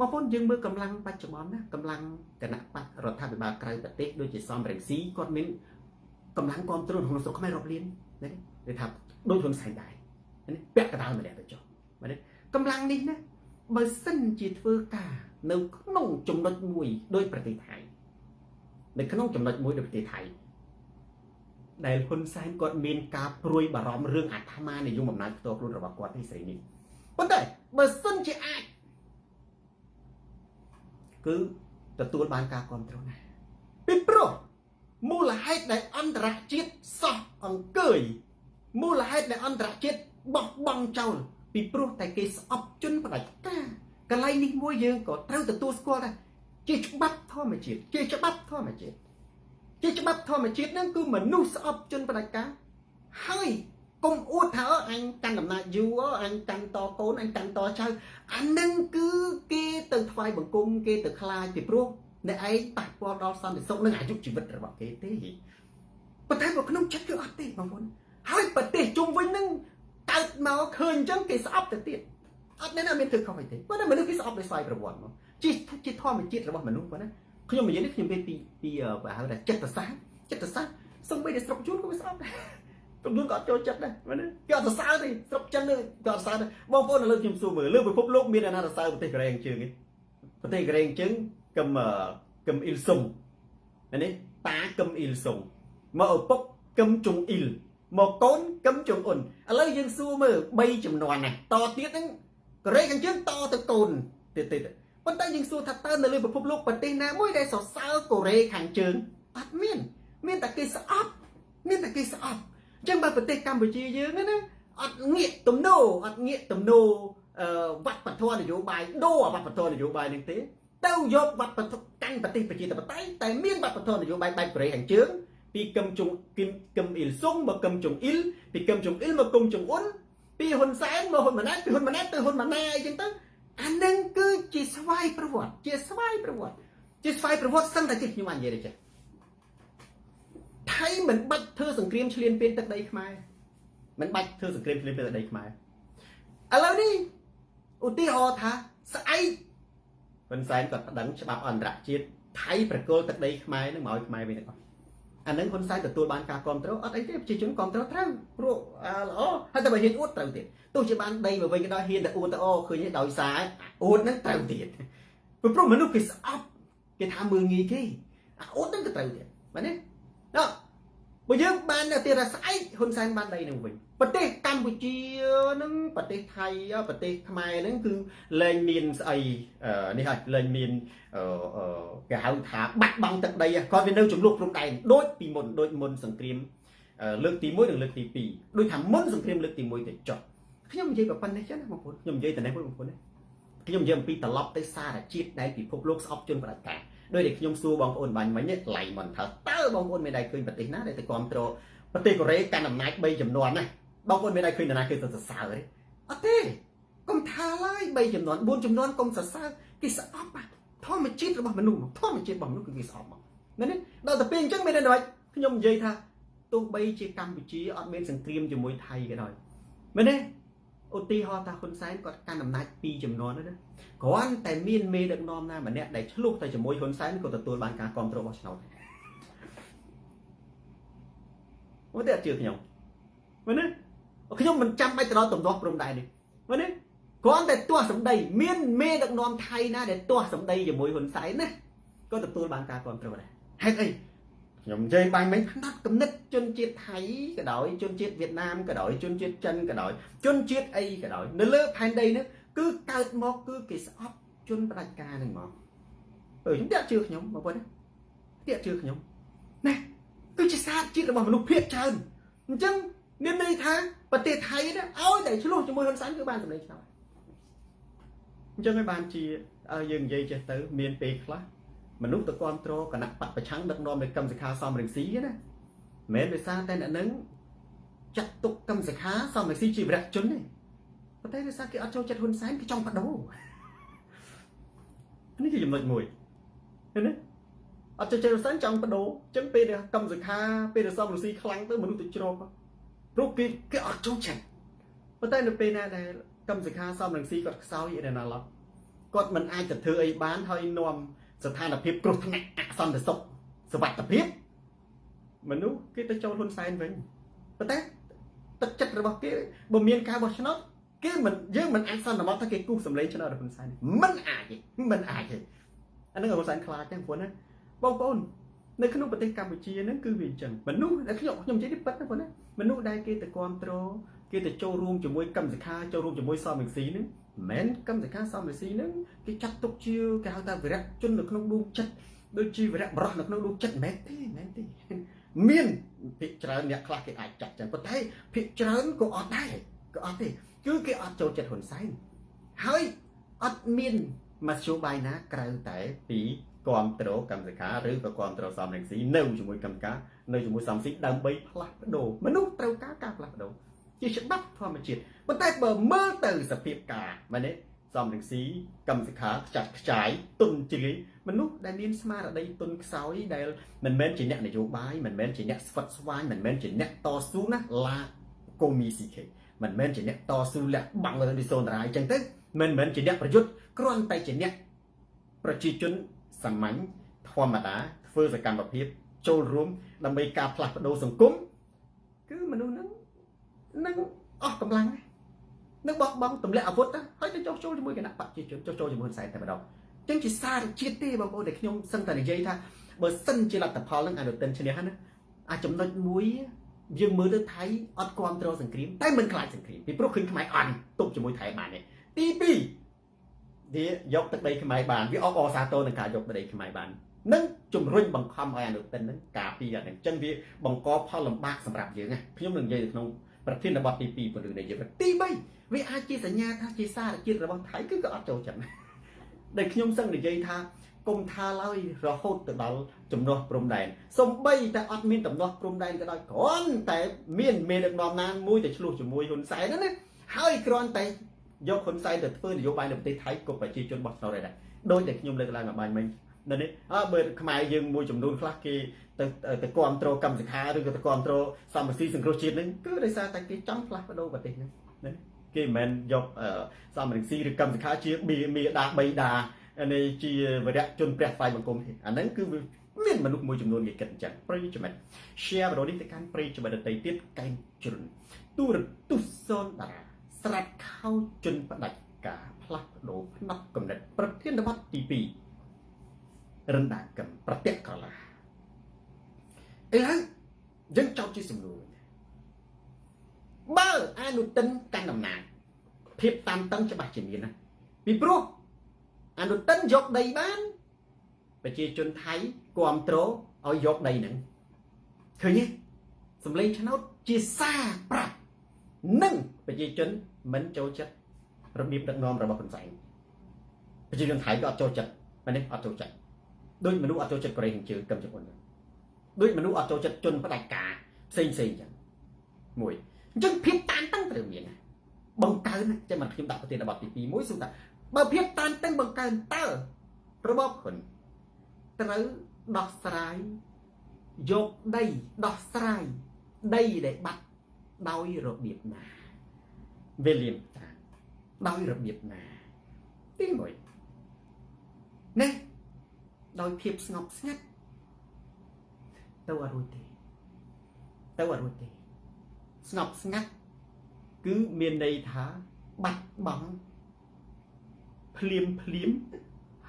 mà vốn dương mưa cầm lăng bạch chấm món á cầm lăng cái nặng bạch rồi thay bị bà cày bạch tết đôi chỉ xóm rèn xí con miếng cầm lăng con trôn hồn số không ai rọp liên đấy để thằng đôi thôn sài đại đấy bẹt cái tao mà đẹp cho mà đấy cầm lăng đi nè bởi sân chỉ thưa cả nếu không nông trồng đôi mùi đôiประเทศไทยในขนมจำนวนมวยในประเทศไทยได้คนแสนกดมีนกาปรุยบารอมเรื่องอัตมาในยุคแบบนั้นตัวครูระบาดกวาดที่ใส่นี่ปัจจัยเบอร์ซันจะอาจคือตัวบานกาคอนโทรลนะปิโปรมูลเหตุในอันตรจิตสอบอังเกยมูลเหตุในอันตรจิตบอกบังเจ้าปิโปรแต่เกสอบจนประดับกะไลนี่มวยเยอะก็เท่าตัวสกอร์ได้เจี๊ยบบับท่อมาจิตเจี๊ยบบับท่อมาจิตเจี๊ยบบับท่อมาจิตนั่นคือเหมือนนุ่งสอบจนประดับให้กงอุดเถอะอันกันดำนาอยู่อันกันต่อโกนอันกันต่อเช้าอันนั้นคือเกตึกไฟบังกุมเกตึกคลายปิโปรในไอ้ตัดพอดอลซันในส่งเรื่องอายุชีวิตระบบเกตีประเทศบอกขนมชัดคืออัตติบางคนให้ประเทศจุ่มไว้นั่งตัดมาคืนจังเกสอบแต่ติดอันนั้นเป็นถึงเข้าไปติดเพราะนั่นมันนึกที่สอบในสายประวัติมั้งจิตท่อมันจิตระบบมนุษย์วะนะขยมมันยังนึกขยมเป็นปีแบบอะไรเจ็ดตัดสามส่งไปในสอบชุดก็ไม่สอบตรงนู้นก็โจจัดนะมันก็ตัดสามเลยสอบจังเลยก็ตัดสามเลยบางคนเริ่มชิมสูมือเริ่มไปพบโลกมีอะไรน่าตัดสามประเทศกระเรงจึงไงประเทศกระเรงจึงcầm il sùng này ta cầm il sùng mà ở bốc cầm trùng il mà cốn cầm trùng ổn lấy dân xua mơ bay chùm nòn này to tiết đấy cái cái chân to từ cồn tiệt vấn tay dân xua thật tên là lên một phút lúc bật tên na mỗi đây sọ sao cổ rê hàng trường ắt miên ta cây sọp chân bà bật tên Campuchia dưới nữa ắt nghiệt tầm nô vắt bật thua để dụ bài đô vắt bật thua để dụ bài nên thế đâu dọc vặt bật canh bật tinh bật chi tập tay tại miên bật bật thon để vô bài bể hành chướng pi cầm trùng cầm il sung mà cầm trùng il pi cầm trùng il mà cầm trùng uốn pi hồn sáng mà hồn mà nát pi hồn mà nát từ hồn mà naiចឹងទៅអានឹងគឺជាស្វ័យប្រវត្តិជាស្វ័យប្រវត្តិសឹងតែខ្ញុំអញនិយាយទេចាថៃមិនបាច់ធ្វើសង្គ្រាមឈ្លានពានទឹកដីខ្មែរមិនបាច់ធ្វើសង្គ្រាមឈ្លានពានទឹកដីខ្មែរឥឡូវនេះឧទាហរណ៍ថាស្អែកคนแสนก็ดังฉบับอันตรจิตไทยประกอบตัดได้ขมายนึกหมายขมายไปนึกอันนั้นคนแสนแต่ตัวบานกากรเท่าอันไอ้ที่จีจุนกรเท่ารู้อ๋อถ้าจะไปเห็นอุดเท่าติดตัวจีบานได้แบบไปก็ได้เห็นแต่อุดแต่โอ้คือเนี่ยดอยสายอุดนั้นเท่าติดเป็นเพราะมนุษย์กิสอัพกิทำมืองี้กี่อุดนั้นก็เท่าติดมันเนี่ยเนาะbây giờ ban là tiền là saiคนแสนban đây nè mình ประเทศกัมพูชีนั่งประเทศไทยประเทศไทยนั่นคือเลยมีนไอนี่ฮะเลยมีนกาวถาบัดบังตัดใดคอนเทนเนอร์จุ่มลูกลงใดโดยตีมนสังเกตเลือกตีมวยหรือเลือกตีปีโดยทำมนสังเกตเลือกตีมวยแต่จบขยมเย่แบบปันได้ใช่ไหมบางคนขยมเย่แต่ไหนบางคนเนี่ยขยมเย่ปีตลอดได้ซาแต่จีดได้ปีพบโลกออฟจนประกาศโดยเด็กขยมซูบางคนบันไม่เนี่ยไหลมันเถอะเต้าบางคนไม่ได้เคยปฏิหน้าได้แต่ความโตปฏิกรเรการนำนายใบจำนวนนะบางคนไม่ได้คืนนะคือสัตว์สาวเลยอ๋อเต้กงทาไล่ใบจำนวนบุญจำนวนกงสัตว์สาวกิสอบอ่ะท่อมันจีดหรือเปล่ามันนุ่มท่อมันจีดบางนุ่มคือกิสอบอ่ะนั่นนี่เราแต่เพียงจังไม่ได้หน่อยขยมเย่ท่าตัวใบจีกัมพูชีอดเมนสังเกตจมวยไทยกันหน่อยไม่ได้อุติฮอตาคนซ้ายก็การนำนายปีจำนวนนั่นนะก่อนแต่มีนเมดักนอมนะมันเนี่ยได้ลูกแต่จมวยคนซ้ายก็ตัวบานการกองโตรบอชนอลว่าแต่เจอขยมมันเนี่ยขยมมันจำไปตลอดตรงตัวปรุงได้ดิมันเนี่ยก่อนแต่ตัวสมใดเมียนเมดักนอมไทยนะแต่ตัวสมใดจมวยคนซ้ายนะก็ตัวบานการกองโตรได้ให้ไอ้ขยมใจบางไม่นักกำนัดจนเจ็ดไทยก็ได้จนเจ็ดเวียดนามก็ได้จนเจ็ดจันก็ได้จนเจ็ดไอก็ได้เนื้อเลือดภายในเนี่ยคือการมอกคือกิสอฟจนประการหนึ่งหมอchúng ta chưaขยมมาบ่เนี่ยchưaขยมนะคือจะทราบจิตระบบมนุษย์เพียรเชิญจังเนี่ยในทางประเทศไทยนะเอาแต่ชั่วโมงจะมวยคนสันคือบ้านสำเร็จแล้วจังไอ้บ้านจียังยัยจะตื้อเมียนเปกละมนุษย์ตะกอนโตรกันนักปัดประชังดักนอมในกำสิขาซ้อมเริงสีนะแม้ไปซาแต่หนึ่งจัดตุกกำสิขาซ้อมเริงสีจีบระจนนี่ประเทศไปซาคือเอาโจจัดคนสันคือจ้องผัดโดอันนี้คือจำนวนมวยเห็นไหมอาจจะเจอสัญจังประโดจังเป็นกำสิขาเป็นซ้อมเริงสีคลังตื้อมนุษย์ติดโจรรูปกี่อดจงจัดประเทศในเป็นอะไรกำสิขาซ้อมเริงสีก็เศร้าอย่างนั้นหรอ គាត់មិនអាចទៅធ្វើអីបានហើយនាំស្ថានភាពគ្រោះថ្នាក់អសន្តិសុខសុវត្ថិភាពមនុស្សគេទៅចូលហ៊ុនសែនវិញប៉ុន្តែទឹកចិត្តរបស់គេបើមានការបោះឆ្នោតគេមិនយើងមិនអាចសន្មតថាគេគូសសម្លេងឆ្នោតរបស់ហ៊ុនសែនមិនអាចទេអានឹងហ៊ុនសែនខ្លាចទាំងព្រោះណាបងប្អូននៅក្នុងប្រទេសកម្ពុជាហ្នឹងគឺវាអញ្ចឹងមនុស្សដែលខ្ញុំនិយាយនេះពិតណាបងណាមនុស្សដែលគេទៅគ្រប់គ្រងគេទៅចូលរួមជាមួយកម្មសិក្ខាចូលរួមជាមួយសមរង្ស៊ីហ្នឹងមិនមែនកម្មសិក្ខាសមរង្ស៊ីហ្នឹងគេចាត់ទុកជាគេហៅថាវីរៈជននៅក្នុងដួងចិត្តដូចជាវីរៈបរោះនៅក្នុងដួងចិត្តមិនមែនទេមានភាគច្រើនអ្នកខ្លះគេអាចចាត់ចឹងប៉ុន្តែភាគច្រើនក៏អត់ដែរក៏អត់ទេគឺគេអត់ចូលចិត្តហ៊ុនសែនហើយអត់មានមធ្យោបាយណាក្រៅតែពីគ្រប់គ្រងកម្មសិក្ខាឬក៏គ្រប់គ្រងសមរង្ស៊ីនៅជាមួយកម្មការនៅជាមួយសមរង្ស៊ីដើម្បីផ្លាស់ប្ដូរមនុស្សត្រូវការផ្លាស់ប្ដូរជាច្បាប់ធម្មជាតិប៉ុន្តែបើមើលទៅសភាពការមែនទេសមរង្ស៊ីកម្មសិក្ខាខ្ចាត់ខ្ចាយទុនជ្រាយមនុស្សដែលមានស្មារតីទុនខ្សោយដែលមិនមែនជាអ្នកនយោបាយមិនមែនជាអ្នកស្វិតស្វាញមិនមែនជាអ្នកតស៊ូណាឡាកូមីស៊ីខេមិនមែនជាអ្នកតស៊ូលាក់បាំងលើទីសូនរាយអញ្ចឹងទៅមិនមែនជាអ្នកប្រយុទ្ធគ្រាន់តែជាអ្នកប្រជាជនសាមញ្ញធម្មតាធ្វើសកម្មភាពចូលរួមដើម្បីការផ្លាស់ប្ដូរសង្គមគឺមនុស្សហ្នឹងអស់កម្លាំងនឹងបោះបង់ទម្លាក់អាវុធហើយទៅចុះចូលជាមួយគណៈបព្វជិជនចុះចូលជាមួយហ៊ុនសែនតែម្ដងអញ្ចឹងជាសារជាតិទេបងប្អូនដែលខ្ញុំសឹងតែនិយាយថាបើសិនជាលទ្ធផលនឹងអនុទិនឈ្នះណាអាចចំណុចមួយយើងមើលទៅថៃអត់គ្រប់គ្រងសង្គ្រាមតែមិនខ្លាចសង្គ្រាមពីព្រោះឃើញខ្មែរអន់ទប់ជាមួយថៃបានទេទី2វាយកទឹកដីខ្មែរបានវាអបអរសាទរនឹងការយកទឹកដីខ្មែរបាននឹងជំរុញបង្ខំឲ្យអនុទិននឹងការពារអាហ្នឹងអញ្ចឹងវាបង្កផលលំបាកសម្រាប់យើងណាខ្ញុំនឹងនិយាយក្នុងប្រធានបទទី2ពលរដ្ឋយើងទី3វាអាចជាសញ្ញាថាជាសារជាតិរបស់ថៃគឺក៏អត់ចូលចិត្តដែលខ្ញុំសឹងនិយាយថាគុំថាឡើយរហូតទៅដល់ចំនួនព្រំដែនសំបីតែអត់មានដំណោះព្រំដែនក៏ដោយគ្រាន់តែមានមេដឹកនាំណាមួយទៅឆ្លោះជាមួយហ៊ុនសែនហ្នឹងណាហើយគ្រាន់តែយកហ៊ុនសែនទៅធ្វើនយោបាយនៅប្រទេសថៃក៏ប្រជាជនបោះឆ្នោតដែរដោយតែខ្ញុំលើកឡើងឲ្យបាញ់មិញនៅនេះបើខ្មែរយើងមួយចំនួនខ្លះគេទៅគ្រប់គ្រងកម្មសិក្ខាឬក៏ទៅគ្រប់គ្រងសមរង្ស៊ីសង្គ្រោះជាតិហ្នឹងគឺដោយសារតែគេចង់ផ្លាស់ប្ដូរប្រទេសហ្នឹងណាគេមិនមែនយកសមរង្ស៊ីឬកម្មសិក្ខាជាមេដាបីដានេះជាវរៈជនព្រះស្វ័យបង្គំទេអាហ្នឹងគឺមានមនុស្សមួយចំនួនគេគិតអញ្ចឹងប្រិយមិត្ត share វីដេអូនេះទៅកាន់ប្រិយមិត្តដទៃទៀតកែងជ្រុនទូរទស្សន៍សូនតារាស្រាច់ខោជន់ផ្ដាច់ការផ្លាស់ប្ដូរផ្នែកកំណត់ប្រធានបទទី2រិនដាកំប្រតិក្រឡាឥឡូវយើងចោទជាសំណួរបើអនុទិនកាន់តំណែងភាពតានតឹងច្បាស់ជាមានណាពីព្រោះអនុទិនយកដីបានប្រជាជនថៃគ្រប់គ្រងឲ្យយកដីហ្នឹងឃើញទេសម្លេងឆ្នោតជាសារប្រាប់នឹងប្រជាជនមិនចូលចិត្តរបៀបដឹកនាំរបស់ហ៊ុនសែនប្រជាជនថៃក៏អត់ចូលចិត្តមែនទេអត់ចូលចិត្តដូចមនុស្សអត់ចូលចិត្តកូរ៉េខាងជើងកឹមចុងអ៊ុនដូចមនុស្សអត់ចូលចិត្តជនផ្ដាច់ការផ្សេងអញ្ចឹងមួយអញ្ចឹងភាពតានតឹងត្រូវមានបង្កើនចាំមកខ្ញុំដាក់ប្រធានបទទី2មួយសួរថាបើភាពតានតឹងបង្កើនតើរបបហ៊ុនត្រូវដោះស្រាយយកដីដោះស្រាយដីដែលបាត់ដោយរបៀបណាវេលាមតាដោយរបៀបណាទី1នេះដោយភាពស្ងប់ស្ងាត់ទៅអត់រួចទេស្ងប់ស្ងាត់គឺមានន័យថាបាត់បង់ភ្លាម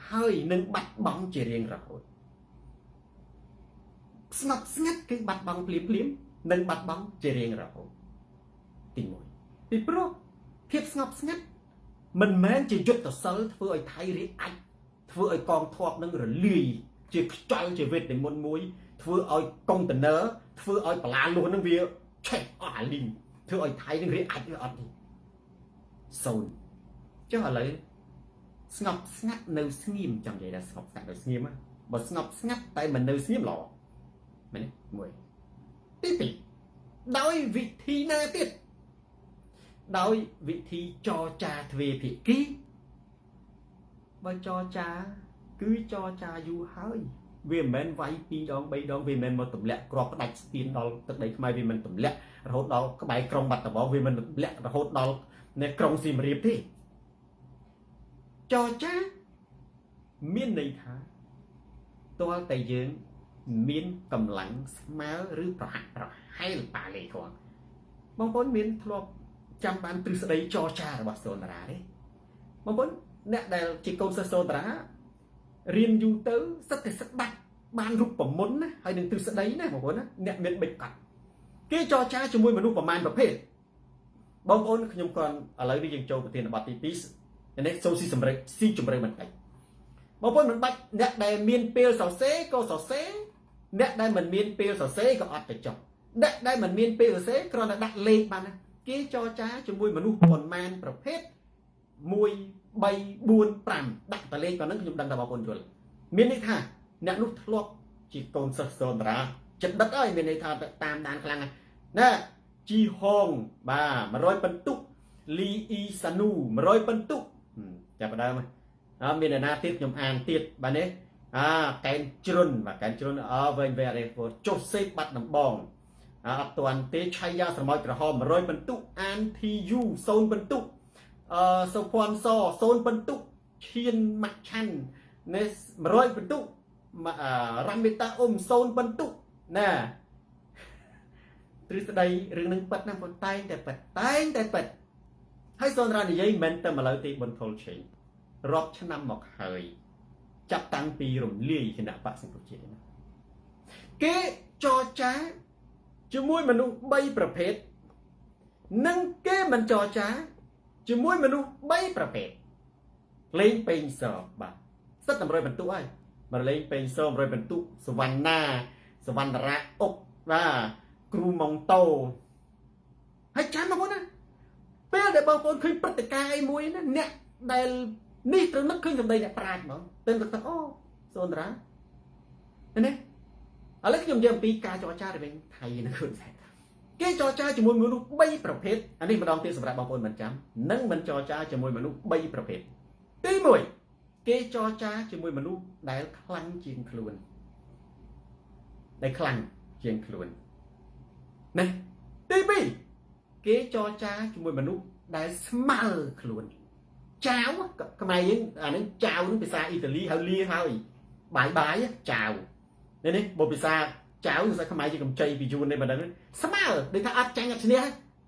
ហើយនឹងបាត់បង់ជារៀងរហូតស្ងប់ស្ងាត់គឺបាត់បង់ភ្លាមនិងបាត់បង់ជារៀងរហូតទី1ពីព្រោះភាពស្ងប់ស្ងាត់មិនមែនជាយុទ្ធសិលធ្វើឲ្យថៃរាអាច់ធ្វើឲ្យកងទ័ពនឹងរលាយជាខ្យល់ជាវេទមន្តមួយធ្វើឲ្យកុងតឺន័រធ្វើឲ្យបលាលួសនឹងវាឆេះអស់អាលីងធ្វើឲ្យថៃនឹងរាអាច់វាអត់ទេសូនចុះឥឡូវស្ងប់ស្ងាត់នៅស្ងៀមចាំនិយាយថាស្ងប់ស្ងាត់នៅស្ងៀមបើស្ងប់ស្ងាត់តែមិននៅស្ងៀមល្អមែនទេមួយទី2ដោយវិធីណាទៀតដោយវិធីចរចាទ្វេភាគីបើចរចាគឺចរចាយូរហើយវាមិនមែនវាយ2ដង3ដងវាមិនមែនមកទម្លាក់គ្រាប់ផ្ដាច់ស្ពានដល់ទឹកដីខ្មែរវាមិនទម្លាក់រហូតដល់ក្បែរក្រុងបាត់ដំបងវាមិនទម្លាក់រហូតដល់នៅក្រុងសៀមរាបទេច ចរចាមានន័យថាតើតែយើងមានកម្លាំងស្មើឬប្រហាក់ប្រហែលប៉ាលេគាត់បងប្អូនមានធ្លាប់ចាំបានទ្រឹស្ដីចរចារបស់សូនតារាទេបងប្អូនអ្នកដែលជាកូនសិស្សសូនតារារៀនយូរទៅសិតតែស្ដាប់បានរូបមន្តណាហើយនឹងទ្រឹស្ដីណាបងប្អូនណាអ្នកមានបិចកត់គេចរចាជាមួយមនុស្សប្រមាណប្រភេទបងប្អូនខ្ញុំគាត់ឥឡូវនេះយើងចូលប្រធានបទទី2នេះសូមស៊ីសម្រាប់ស៊ីជម្រៅបន្តិចបងប្អូនមិនបាច់អ្នកដែលមានពេលសរសេរក៏សរសេរអ្នកដែលមិនមានពេលសរសេរក៏អត់ទៅចុះអ្នកដែលមិនមានពេលសរសេរគ្រាន់តែដាក់លេខបានណាគេចរចាជាមួយមនុស្សប្រមាណប្រភេទ1 3 4 5ដាក់តលេខប៉ុណ្ណឹងខ្ញុំដឹងថាបងប្អូនយល់មានន័យថាអ្នកនោះធ្លាប់ជាកូនសិស្សសូនតារាចិត្តដិតហើយមានន័យថាតាមដានខ្លាំងណាជីហងបាទ100បន្ទុកលីអ៊ីសានូ100បន្ទុកចាប់ដើមមានអ្នកណាទៀតខ្ញុំអានទៀតបាទនេះកែនជ្រុនបាទកែនជ្រុនវិញវែរេហ្វចុះសេបាត់ដំបងអត់ទាន់ទេឆៃយ៉ាស្រមោចក្រហម100បន្ទុកអានធីយូ0បន្ទុកសុភ័ណ្ឌស0បន្ទុកឈៀនម៉ាក់ឆាន់នេះ100បន្ទុករ៉ាមេតាអ៊ុំ0បន្ទុកណាទ្រឹស្ដីរឿងនឹងប៉ិតណាបងតែងតែប៉ិតហើយសូនតារានិយាយមិនតែមកលើទីបន្ទល់ឆេងរាប់ឆ្នាំមកហើយចាប់តាំងពីរំលាយគណៈបក្សសង្គ្រោះជាតិណាគេចរចាជាមួយមនុស្ស3ប្រភេទនិងគេមិនចរចាជាមួយមនុស្ស3ប្រភេទលេងពេញសបាទសិតតែ100បន្ទុកហើយមកលេងពេញស100បន្ទុកសវណ្ណាសវណ្ណរៈអុកបាទគ្រូម៉ុងតូហើយចាំបងប្អូនណាពេលដែលបងប្អូនឃើញព្រឹត្តិការណ៍អីមួយណាអ្នកដែលនេះត្រូវនឹកឃើញសម្ដីអ្នកប្រាជ្ញហ្មងទៅនឹកថាអូសូនតារានេះឥឡូវខ្ញុំនិយាយអំពីការចរចារវាងថៃនិងខ្លួនខេត្តគេចរចាជាមួយមនុស្ស3ប្រភេទអានេះម្ដងទៀតសម្រាប់បងប្អូនមិនចាំនិងមិនចរចាជាមួយមនុស្ស3ប្រភេទទី1គេចរចាជាមួយមនុស្សដែលខ្លាំងជាងខ្លួនដែលខ្លាំងជាងខ្លួនណាទី2គេចរចាជាមួយមនុស្សដែលស្មើខ្លួនចាវខ្មែរយើងអានេះចាវនឹងភាសាអ៊ីតាលីហៅលាហើយបាយចាវនេះបើភាសាចាវភាសាខ្មែរជាកម្ចីពីយួននេះមិនដឹងស្មើដូចថាអត់ចាញ់អត់ឈ្នះ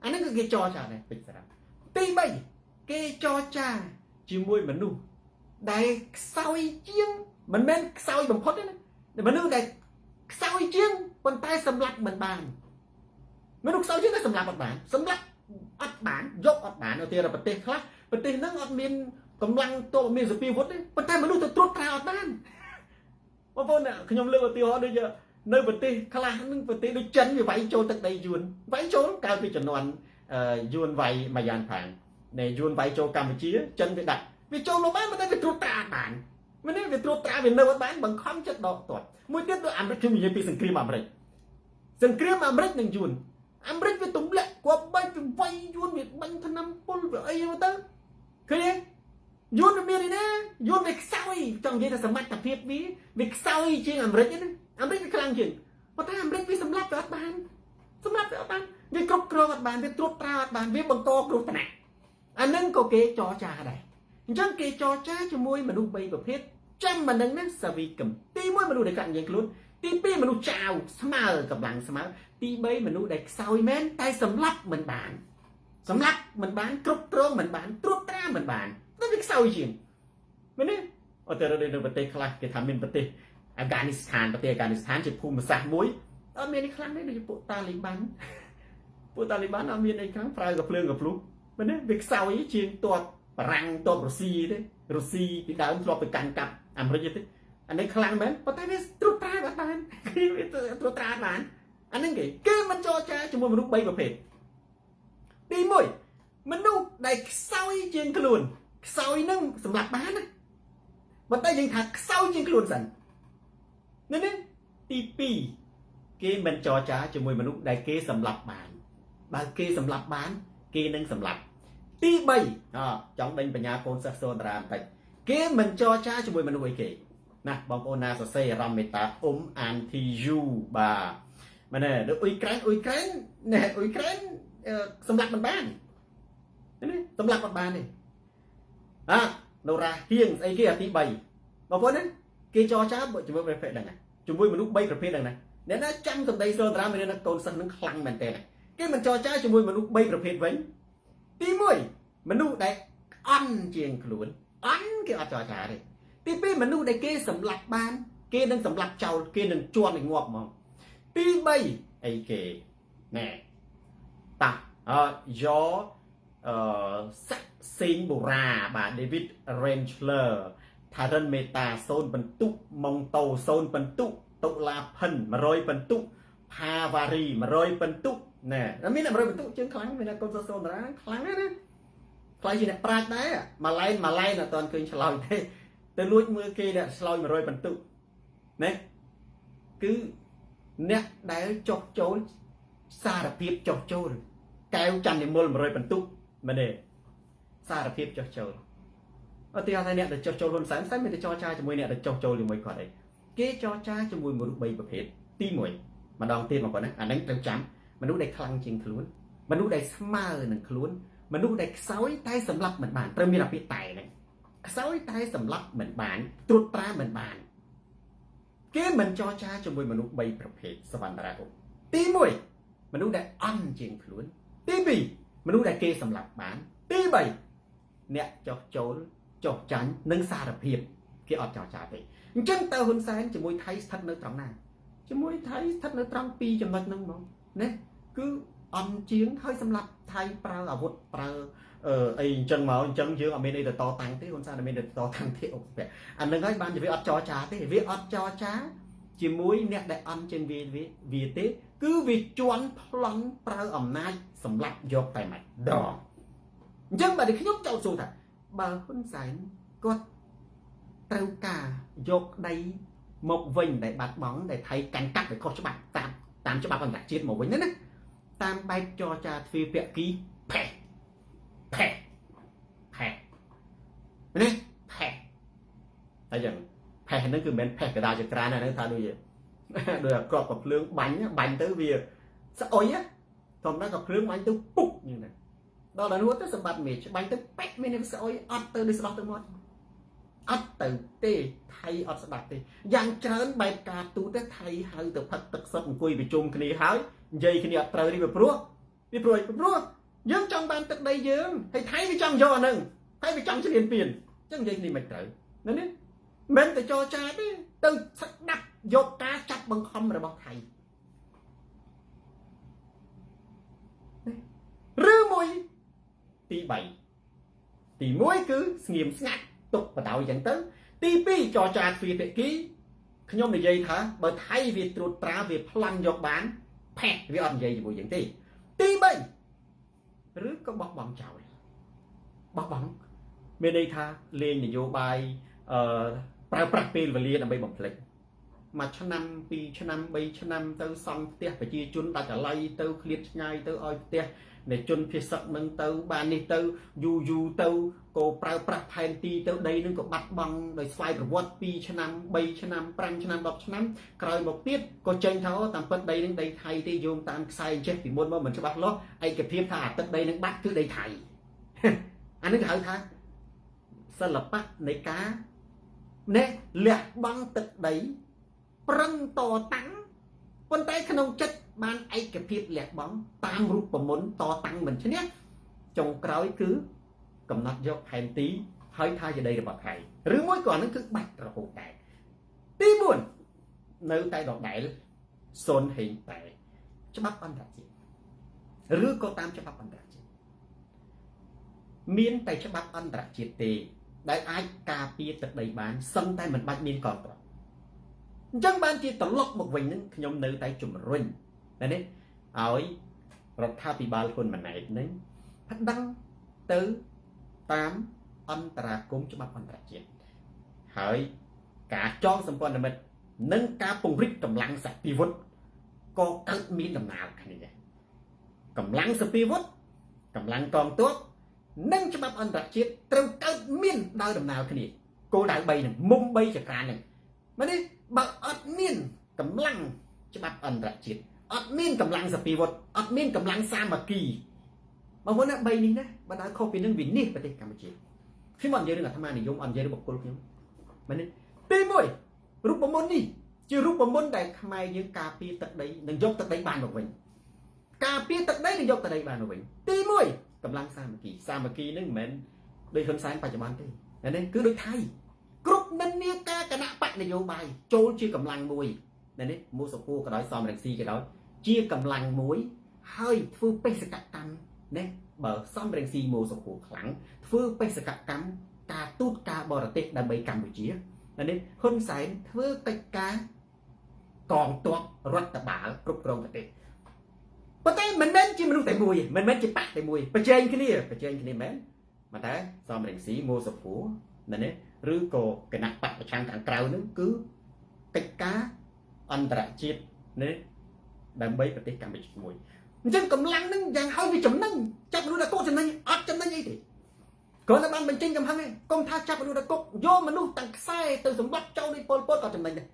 អានេះគឺគេចរចាដែរពេចស្រាប់ទី3គេចរចាជាមួយមនុស្សដែលខ្សោយជាងមិនមែនខ្សោយបំផុតទេណាមនុស្សដែលខ្សោយជាងប៉ុន្តែសម្លាប់មិនបានមនុស្សខ្សោយជាងតែសម្លាប់អត់បានសម្លាប់អត់បានយកអត់បាននៅទីប្រទេសខ្លះប្រទេសហ្នឹងអត់មានកម្លាំងទ័ពមានសពាវុធទេប៉ុន្តែមនុស្សទៅត្រួតត្រាអត់បានបងប្អូនខ្ញុំលើកឧទាហរណ៍ដូចនៅប្រទេសខ្លះហ្នឹងប្រទេសដូចចិនវាវាយចូលទឹកដីយួនវាយចូលកាលពីជំនាន់យួនវាយមកយ៉ាងផាងនៃយួនវាយចូលកម្ពុជាចិនវាដាក់វាចូលមកបានប៉ុន្តែវាត្រួតត្រាអត់បានមែនទេវាត្រួតត្រាវានៅអត់បានបង្ខំចិត្តដកទាត់មួយទៀតដូចអាមេរិកខ្ញុំនិយាយពីសង្គ្រាមអាមេរិកនិងយួនអាមេរិកវាទម្លាក់គាត់បាញ់វាវាយយួនវាបាញ់ថ្នាំពុលវាអីទៅឃើញទេយួនវាមាននេះណាយួនវាខ្សោយចង់និយាយថាសមត្ថភាពវាខ្សោយជាងអាមេរិកណាអាមេរិកវាខ្លាំងជាងប៉ុន្តែអាមេរិកវាសម្លាប់វាអត់បានវាគ្រប់គ្រងអត់បានវាត្រួតត្រាអត់បានវាបង្កគ្រោះថ្នាក់អានឹងក៏គេចរចាដែរអញ្ចឹងគេចរចាជាមួយមនុស្ស3ប្រភេទចាំមិនដឹងណាសាវីកំទី1មនុស្សដែលកាត់ញៀងខ្លួនទី2មនុស្សចាវស្មើកម្លាំងស្មើទី3មនុស្សដែលខ្សោយមែនតែសម្លាប់មិនបានគ្រប់គ្រងមិនបានត្រួតត្រាមិនបានតែវាខ្សោយជាងមែនទេអត់ទៅនៅប្រទេសខ្លះគេថាមានប្រទេសអាហ្គានីស្ថានជាភូមិសាស្ត្រមួយអត់មានអីខ្លាំងទេដូចពួកតាលីបានអត់មានអីខ្លាំងប្រើកាភ្លើងកាភ្លុះមែនទេវាខ្សោយជាងទ័ពបារាំងទ័ពរុស្ស៊ីទេរុស្ស៊ីពីដើមធ្លាប់ទៅកាន់កាប់អាមេរិកទេអានេះខ្លាំងមែនប៉ុន្តែវាត្រួតត្រាអត់បានវាត្រួតត្រាអត់បានអានឹងគេមិនចរចាជាមួយមនុស្ស3ប្រភេទទី1មនុស្សដែលខ្សោយជាងខ្លួនខ្សោយនឹងសម្រាប់បានណាប៉ុន្តែយើងថាខ្សោយជាងខ្លួនសិននេះទី2គេមិនចរចាជាមួយមនុស្សដែលគេសម្លាប់បានបើគេសម្លាប់បានគេនឹងសម្លាប់ទី3ចង់ដេញបញ្ញាកូនសិស្សសូនតារាបន្តិចគេមិនចរចាជាមួយមនុស្សអីគេណាបងប្អូនណាសរសេរអារម្មណ៍មេតាអានធីយូបាទមែនទេដូចអ៊ុយក្រែនសម្លាប់មិនបាននេះសម្លាប់អត់បានទេ nô ra hiêng ấy kia tí bày mà vốn đấy kia cho chá bộ chúng tôi phải đằng này chúng tôi mà lúc bay phải đằng này nếu nó chăm tầm đây sơn ra mình nó tôn sân nó khăng mình tè này cái mình cho chá chúng tôi mà lúc bay phải vậy tí mùi mình lúc đây ăn chiên luôn ăn cái cho chá đây tí pi mình lúc đây kia sầm lặt ban kia đang sầm lặt chầu kia đang chuan để ngọt mà tí bay ấy kì nè ta gió sắc sinh bù ra bà David Rangler thà rân mê ta xôn bần túc mong tàu xôn bần túc tụ là phần mà rồi bần túc hà và rì mà rồi bần túc nè nó biết là rồi bần túc chứ kháng mình là con xôn ra kháng đấy kháng gì nè prạch đấy mà lấy là toàn kênh lòi thế từ lúc mưa kia nè lòi mà rồi bần túc nè cứ nè đấy chọc chối xa là tiếp chọc chối kéo chăn thì mưa mà rồi bần túc mà để xa là tiếp chọc chối ở thì hai nè để cho châu luôn sáng mình để cho cha cho mùi nè để cho châu thì mùi còn đấy kế cho cha cho mùi một lúc bay bậc hết ti mùi mà đòn tiền mà còn đấy đánh trắng trắng mà lúc đây khăng chinh khluôn mà lúc đây smile nè khluôn mà lúc đây sói tay sầm lấp mình bàn trâm như là bị tài này sói tay sầm lấp mình bàn tuột ra mình bàn kế mình cho cha cho mùi một lúc bay bậc hết sờ bàn ra cũng ti mùi mà lúc đây ăn chinh khluôn ti bì mà lúc đây kê sầm lấp bàn ti bảy nè cho châu cho tránh nâng xa đập hiệp cái ọt trò trả vậy chân tao hơn sáng chỉ môi thấy thật nơi trong này chỉ môi thấy thật nơi trong pi cho mình nâng mong nè cứ ăn chiến hơi xâm lập thay prao ở vụt prao ấy chân máu chân dương ở bên đây là to tăng thế còn sao là bên đây to tăng thế anh đừng nói ban chỉ với ọt trò trả thế với ọt trò trả chỉ môi nè đại ăn trên vì thế cứ vì choán plon prao ẩm nai xâm lập dọc tay mạch đỏ chân bà đi khi nhúc châu xuống thật bà hơn giải có trâu cả dọc đây một vinh để bạt bóng để thấy cánh cắt để có cho bạn tạm cho bạn còn lại chết một vinh nữa nè tam bay cho cha phi vẹn ký phè nè thấy chẳng phè nó cứ bên phè cái đào chụp ra này nó ta đôi gì đôi cọp cọp lương bánh tới việc sao ôi á còn nó cọp lương bánh tới bục như này đó là nuốt tới sầm bát mì bánh tới pet mình sẽ ôi ăn từ đi sập từ mót ăn từ tê thay ăn sập tê giang trơn bài cà tu tới thay hơi từ phật tật sập cùi bị chôn cái hái dây cái này trời đi về pro dương trong ban tật đây dương hay thay bị trong giò nừng thay bị trong sẽ liền tiền chẳng dây này mày trời nên đấy mình phải cho cha đấy từ sắc đập dột cá chặt bằng không rồi bọc thầy rư mùi tí bảy tí mỗi cứ nghiêm ngặt tục và tạo dẫn tới tí pi cho cha phi vệ ký nhóm này dây thả bởi thay vì trụt ra việc plan dọc bán phẹt với ông dây bùi dẫn tí bảy rứ có bọc bóng chào bọc bóng bên đây tha lên thì vô bài pra pin và liên là bay bóng lệnh mà cho năm pi cho năm bay cho năm tới xong tiếc phải chia chun đặt ở lây tới liệt ngay tới oi tiếc để chun phía sau nâng tới ban đi tới du tới cô pra phen ti tới đây nó có bắt băng để xoay của what pi cho năm bay cho năm prang cho năm đọc cho năm cài một tiết có tranh tháo tạm bất đây đến đây thay thì dùng tạm sai chết thì muốn mà mình cho bắt lót ai cái phim thả tất đây nó bắt cứ đây thầy anh ấy hỏi tha sao lập bắt lấy cá nè lẹ băng tật đấy prang to tăng con tay không chất ban ai cái phim lẹ bóng tam rút và muốn to tăng mình chứ nhé trong cõi cứ cầm nát dọc hành tí hơi thay về đây là bậc thầy rứ mỗi còn nó cứ bạch rồi hụt đại tí buồn nơi tay đọc đại xôn hình tại cho bác ăn đặt gì rứ có tam cho bác ăn đặt gì miên tay cho bác ăn đặt triệt tì đại ai cà phê tật đầy bán sân tay mình bạch miên còn rồi chẳng ban chỉ tận lọc một vinh nên nhóm nơi tay chùm rinh đấy ôi rồi tha bị ba con mà này nên phát đăng từ 8 អន្តរាគមច្បាប់អន្តរជាតិហើយការចងសម្ព័ន្ធមិត្តនិងការពង្រីកកម្លាំងសពិវុធក៏កើតមានដំណើរគ្នាកម្លាំងសពិវុធកម្លាំងកងទ័ពនិងច្បាប់អន្តរជាតិត្រូវកើតមានដោយដំណើរគ្នាគោលដៅ3នឹងមុំ3ចក្រាននឹងមកនេះបើអត់មានកម្លាំងច្បាប់អន្តរជាតិអត់មានកម្លាំងសពិវុធអត់មានកម្លាំងសាមគ្គីបងប្អូនណា3នេះណាបើដល់ខុសពីនឹងវិនិច្ឆ័យប្រទេសកម្ពុជា khi mà nhớ được là tham ăn dùng ăn nhớ được bọc cộtខ្ញុំមែនទេទី1រូបមន្តនេះជារូបមន្តដែលខ្មែរយើងការពារទឹកដីនិងយកទឹកដីបានមកវិញការពារទឹកដីនិងយកទឹកដីបានមកវិញទី1កម្លាំងសាមគ្គីនឹងមិនមែនដូចហ៊ុនសែនបច្ចុប្បន្នទេមែនទេគឺដូចថៃគ្រប់និន្នាការគណៈបកនយោបាយចូលជាកម្លាំងមួយមែនទេមូសុភូក៏ដោយសំរងស៊ីក៏ដោយជាកម្លាំងមួយហើយធ្វើបេសកកម្មណាបើសំរងស៊ីមូសុភូខ្លាំងធ្វើបេសកកម្មការទូតការបរទេសដើម្បីកម្ពុជានេះហ៊ុនសែនធ្វើកិច្ចការកងទ័ពរដ្ឋបាលគ្រប់គ្រងប្រទេសប៉ុន្តែមិនមែនជាមនុស្សតែមួយមិនមែនជាបកតែមួយប្រជែងគ្នាមែនប៉ុន្តែសំរងស៊ីមូសុភូនេះឬក៏គណៈបកប្រឆាំងខាងក្រៅនឹងគឺកិច្ចការអន្តរជាតិនេះដើម្បីប្រទេសកម្ពុជាមួយអញ្ចឹងកម្លាំងនឹងយ៉ាងហើយវាចំណេញចាប់មនុស្សដល់កោចំណេញអត់ចំណេញអីទេគ្រាន់តែបានបញ្ចេញកំហឹងឯងកុំថាចាប់មនុស្សដល់គុកយកមនុស្សទាំងខ្សែទៅសម្បត្តិចោលនៃពលពតក៏ចំណេញដែរ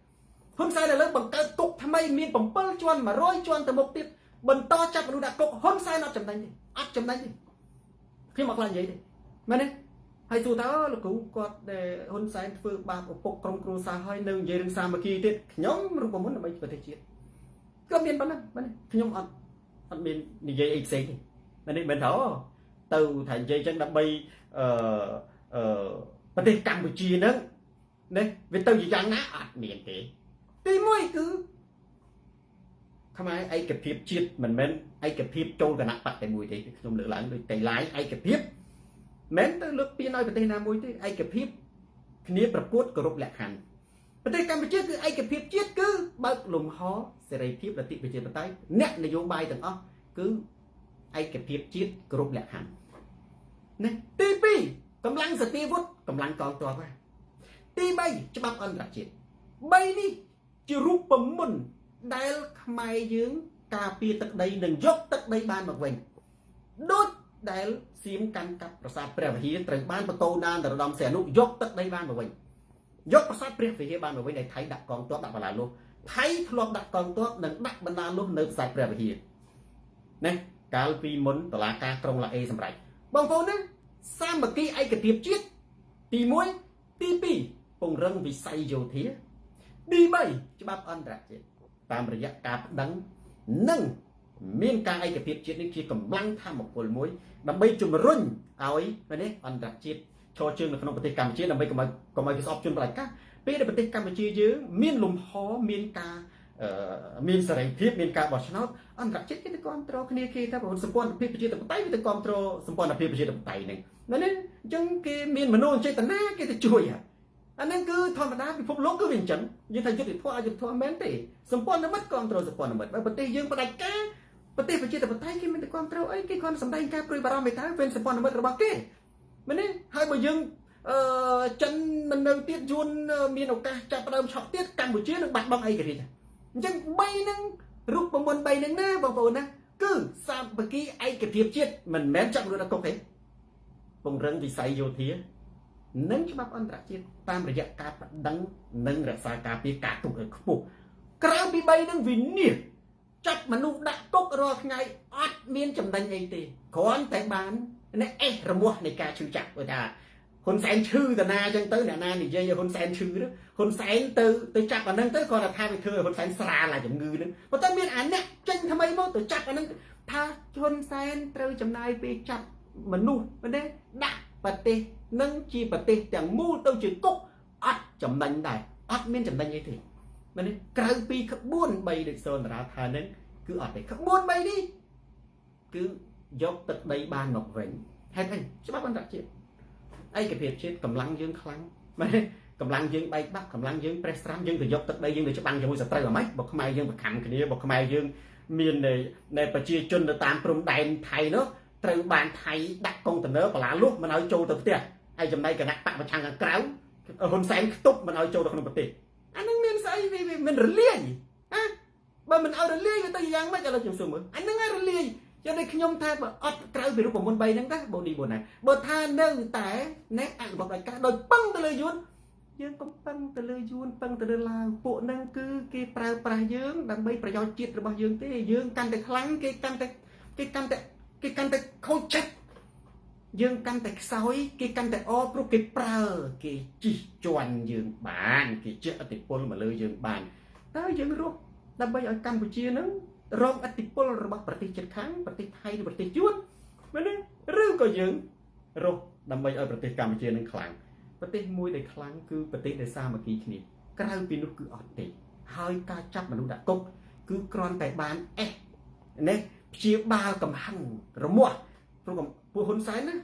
ហ៊ុនសែនឥឡូវបង្កើតគុកថ្មីមាន7ជាន់100ជាន់ទៅមុខទៀតបន្តចាប់មនុស្សដាក់គុកហ៊ុនសែនអត់ចំណេញទេខ្ញុំអត់ខ្លាចនិយាយទេមែនទេហើយសួរថាលោកគ្រូគាត់ដែលហ៊ុនសែនធ្វើបាបឪពុកក្រុមគ្រួសារហើយនៅនិយាយរឿងសាមគ្គីទៀតខ្ញុំរូបមន្តដើម្បីប្រទេសជាតិក៏មានប៉ុណ្ណឹងមែនទេខ្ញុំអត់មាននិយាយអីផ្សេងទេមែនទេមិនថាទៅថានិយាយចឹងដើម្បីប្រទេសកម្ពុជាហ្នឹងណាវាទៅជាយ៉ាងណាអត់មានទេទី1គឺខ្មែរឯកភាពជាតិមិនមែនឯកភាពចូលគណៈបកតែមួយទេខ្ញុំលើកឡើងដូចកៃឡាយឯកភាពមិនទៅលើកពីឲ្យប្រទេសណាមួយទេឯកភាពគ្នាប្រកួតគោរពលក្ខខណ្ឌប្រទេសកម្ពុជាគឺឯកភាពជាតិគឺបើកលំហសេរីភាពលទ្ធិប្រជាធិបតេយ្យអ្នកនយោបាយទាំងអស់គឺឯកភាពជាតិគោរពលក្ខខណ្ឌណាទី2កម្លាំងសទ្ធាវុធកម្លាំងកងទ័ពទី3ច្បាប់អន្តរជាតិ3នេះជារូបមន្តដែលខ្មែរយើងការពារទឹកដីនិងយកទឹកដីបានមកវិញដូចដែលសៀមកាន់កាប់ប្រាសាទព្រះវិហារត្រូវបានបតោដានទៅរដំសីហនុយកទឹកដីបានមកវិញយកប្រាសាទព្រះវិហារបានមកវិញឲ្យថៃដាក់កងទ័ពដាក់បណ្ដាលុះថៃធ្លាប់ដាក់កងទ័ពនិងដាក់បណ្ដាលុះនៅប្រាសាទព្រះវិហារណាកាលពីមុនតុលាការក្រុងឡាអេសម្រាប់បងប្អូនណាសាមគ្គីឯកភាពជាតិទី1ទី2ពង្រឹងវិស័យយោធាទី3ច្បាប់អន្តរជាតិតាមរយៈការប្តឹងនិងមានការឯកភាពជាតិនេះជាកម្លាំងធម៌ពលមួយដើម្បីជំរុញឲ្យនេះអន្តរជាតិឈរជើងនៅក្នុងប្រទេសកម្ពុជាដើម្បីកុំឲ្យគេស្អប់ជនបដិការពេលដែលប្រទេសកម្ពុជាយើងមានលំហមានការមានសេរីភាពមានការបោះឆ្នោតអន្តរជាតិគេទៅគ្រប់គ្រងគ្នាគេថាប្រព័ន្ធសម្ព័ន្ធភាពប្រជាធិបតេយ្យវាទៅគ្រប់គ្រងសម្ព័ន្ធភាពប្រជាធិបតេយ្យហ្នឹងមែនទេអញ្ចឹងគេមានមនោចេតនាគេទៅជួយអាហ្នឹងគឺធម្មតាពិភពលោកគឺវាអញ្ចឹងយើងថាយុទ្ធធម៌អយុទ្ធធម៌មែនទេសម្ព័ន្ធមិត្តគ្រប់គ្រងសម្ព័ន្ធមិត្តបើប្រទេសយើងផ្ដាច់ការប្រទេសប្រជាធិបតេយ្យគេមានតែគ្រប់គ្រងអីគេគ្រាន់សម្ដែងការព្រួយបារម្ភឯតើវិញសម្ព័ន្ធមិត្តរបស់គេមែនទេហើយបើយើងចិនមិននៅទៀតយួនមានឱកាសចាប់ផ្ដើមឆក់ទៀតកម្ពុជានឹងបាត់បង់ឯករាជ្យអញ្ចឹង3ហ្នឹងរូបមន្ត3ហ្នឹងណាបងប្អូនណាគឺសាមគ្គីឯកភាពជាតិមិនមែនចាប់រួចដល់គុកទេពង្រឹងវិស័យយោធានិងច្បាប់អន្តរជាតិតាមរយៈការប្តឹងនិងរក្សាការពារការទុកឲ្យខ្ពស់ក្រៅពី3ហ្នឹងវិនិច្ឆ័យចាប់មនុស្សដាក់គុករាល់ថ្ងៃអត់មានចំណេញអីទេគ្រាន់តែបានអ្នកអេះរមាស់នៃការឈឺចាប់ព្រោះថាហ៊ុនសែនឈឺតាណាអញ្ចឹងទៅអ្នកណានិយាយឲ្យហ៊ុនសែនឈឺហ៊ុនសែនទៅចាប់អាហ្នឹងទៅគាត់ថាវាធ្វើឲ្យហ៊ុនសែនស្រាលអាជំងឺហ្នឹងប៉ុន្តែមានអាអ្នកចេញថ្មីមកទៅចាប់អាហ្នឹងថាហ៊ុនសែនត្រូវចំណាយពេលចាប់មនុស្សមែនទេដាក់ប្រទេសនឹងជាប្រទេសទាំងមូលទៅជាគុកអត់ចំណេញដែរអត់មានចំណេញអីទេមែនទេក្រៅពីក្បួន3ដូចសូនតារាថាហ្នឹងគឺអត់ទេក្បួន3នេះគឺយកទឹកដីបានមកវិញហេតុអីច្បាប់អន្តរជាតិឯកភាពជាតិកម្លាំងយើងខ្លាំងមែនទេកម្លាំងយើងបែកបាក់កម្លាំងយើងប្រេះស្រាំយើងទៅយកទឹកដីយើងទៅច្បាំងជាមួយសត្រូវអ្ហ្មងបើខ្មែរយើងប្រខំគ្នាបើខ្មែរយើងមាននៃប្រជាជននៅតាមព្រំដែនថៃនោះត្រូវបានថៃដាក់កុងតឺន័របលាលុះមិនឲ្យចូលទៅផ្ទះហើយចំណែកគណៈបកប្រឆាំងខាងក្រៅហ៊ុនសែនខ្ទប់មិនឲ្យចូលទៅក្នុងប្រទេសអានឹងមានស្អីវាមិនរលាយបើមិនឲ្យរលាយវាទៅយ៉ាងម៉េចឥឡូវខ្ញុំសួរមើលអានឹងឲ្យរលាយចឹងតែខ្ញុំថាបើអត់ក្រៅពីរូបមន្ត3ហ្នឹងដែរបូនីបូណាបើថានៅតែណែអនុវត្តដោយការដោយពឹងទៅលើយួនយើងកុំពឹងទៅលើយួនពឹងទៅលើឡាវពួកហ្នឹងគឺគេប្រើប្រាស់យើងដើម្បីប្រយោជន៍ជាតិរបស់យើងទេយើងកាន់តែខ្លាំងគេកាន់តែខូចចិត្ត dương căn tại sói cái căn tại o pro cái prơ cái chỉ chuẩn dương bàn cái chữ ati pol mà lơi dương bàn tới dương rốt đâm bây ở Campuchia nó rong ati pol rồi bắt bật chết kháng bật thay bật chuột mà nó rư có dương rốt đâm bây ở bật Campuchia nó kháng bật môi để kháng cứ bật để xa mà kỳ này cái hai pin nó cứ ọt tị hơi ca chấp mà nó đã cốc cứ con tại bàn nè chia ba cầm hăng rồi mua rồi cầmผู้คนซ้ายนะ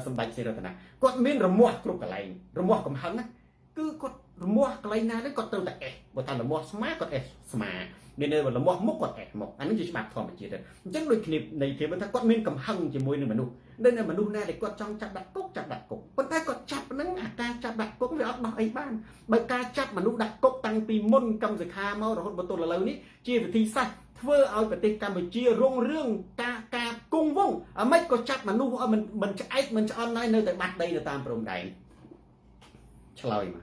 สมบัติเสรีภาพกดมีนระมัวกรุบกระไรระมัวกับหันนะคือกดระมัวกระไรนาได้กดเติมแต่บททานระมัวสมาร์กดสมาร์เนี่ยเนี่ยระมัวมุกกดหมกอันนี้จะฉบับทอมไปจีเด็ดจังโดยคลิปในคลิปมันถ้ากดมีนกับหังจะมวยในมนุษย์ได้ในมนุษย์แน่เลยกดจ้องจับดักกุ๊กจับดักกุ๊กคนไทยกดจับนั่งอาการจับดักกุ๊กไม่เอาไอ้บ้านใบการจับมนุษย์ดักกุ๊กตั้งปีมุ่นกำศึกขาเมาเราคนบนตัวเรานี้จีวิธีสั้นเพื่อเอาปฏิกรรมไปเชี่ยรุ่งเรื่องกากุ้งวงไม่ก็จับมันนู่มันจะไอ้มันจะออนไลน์ในแต่บัดใดในตามโปร่งใดเฉลยมา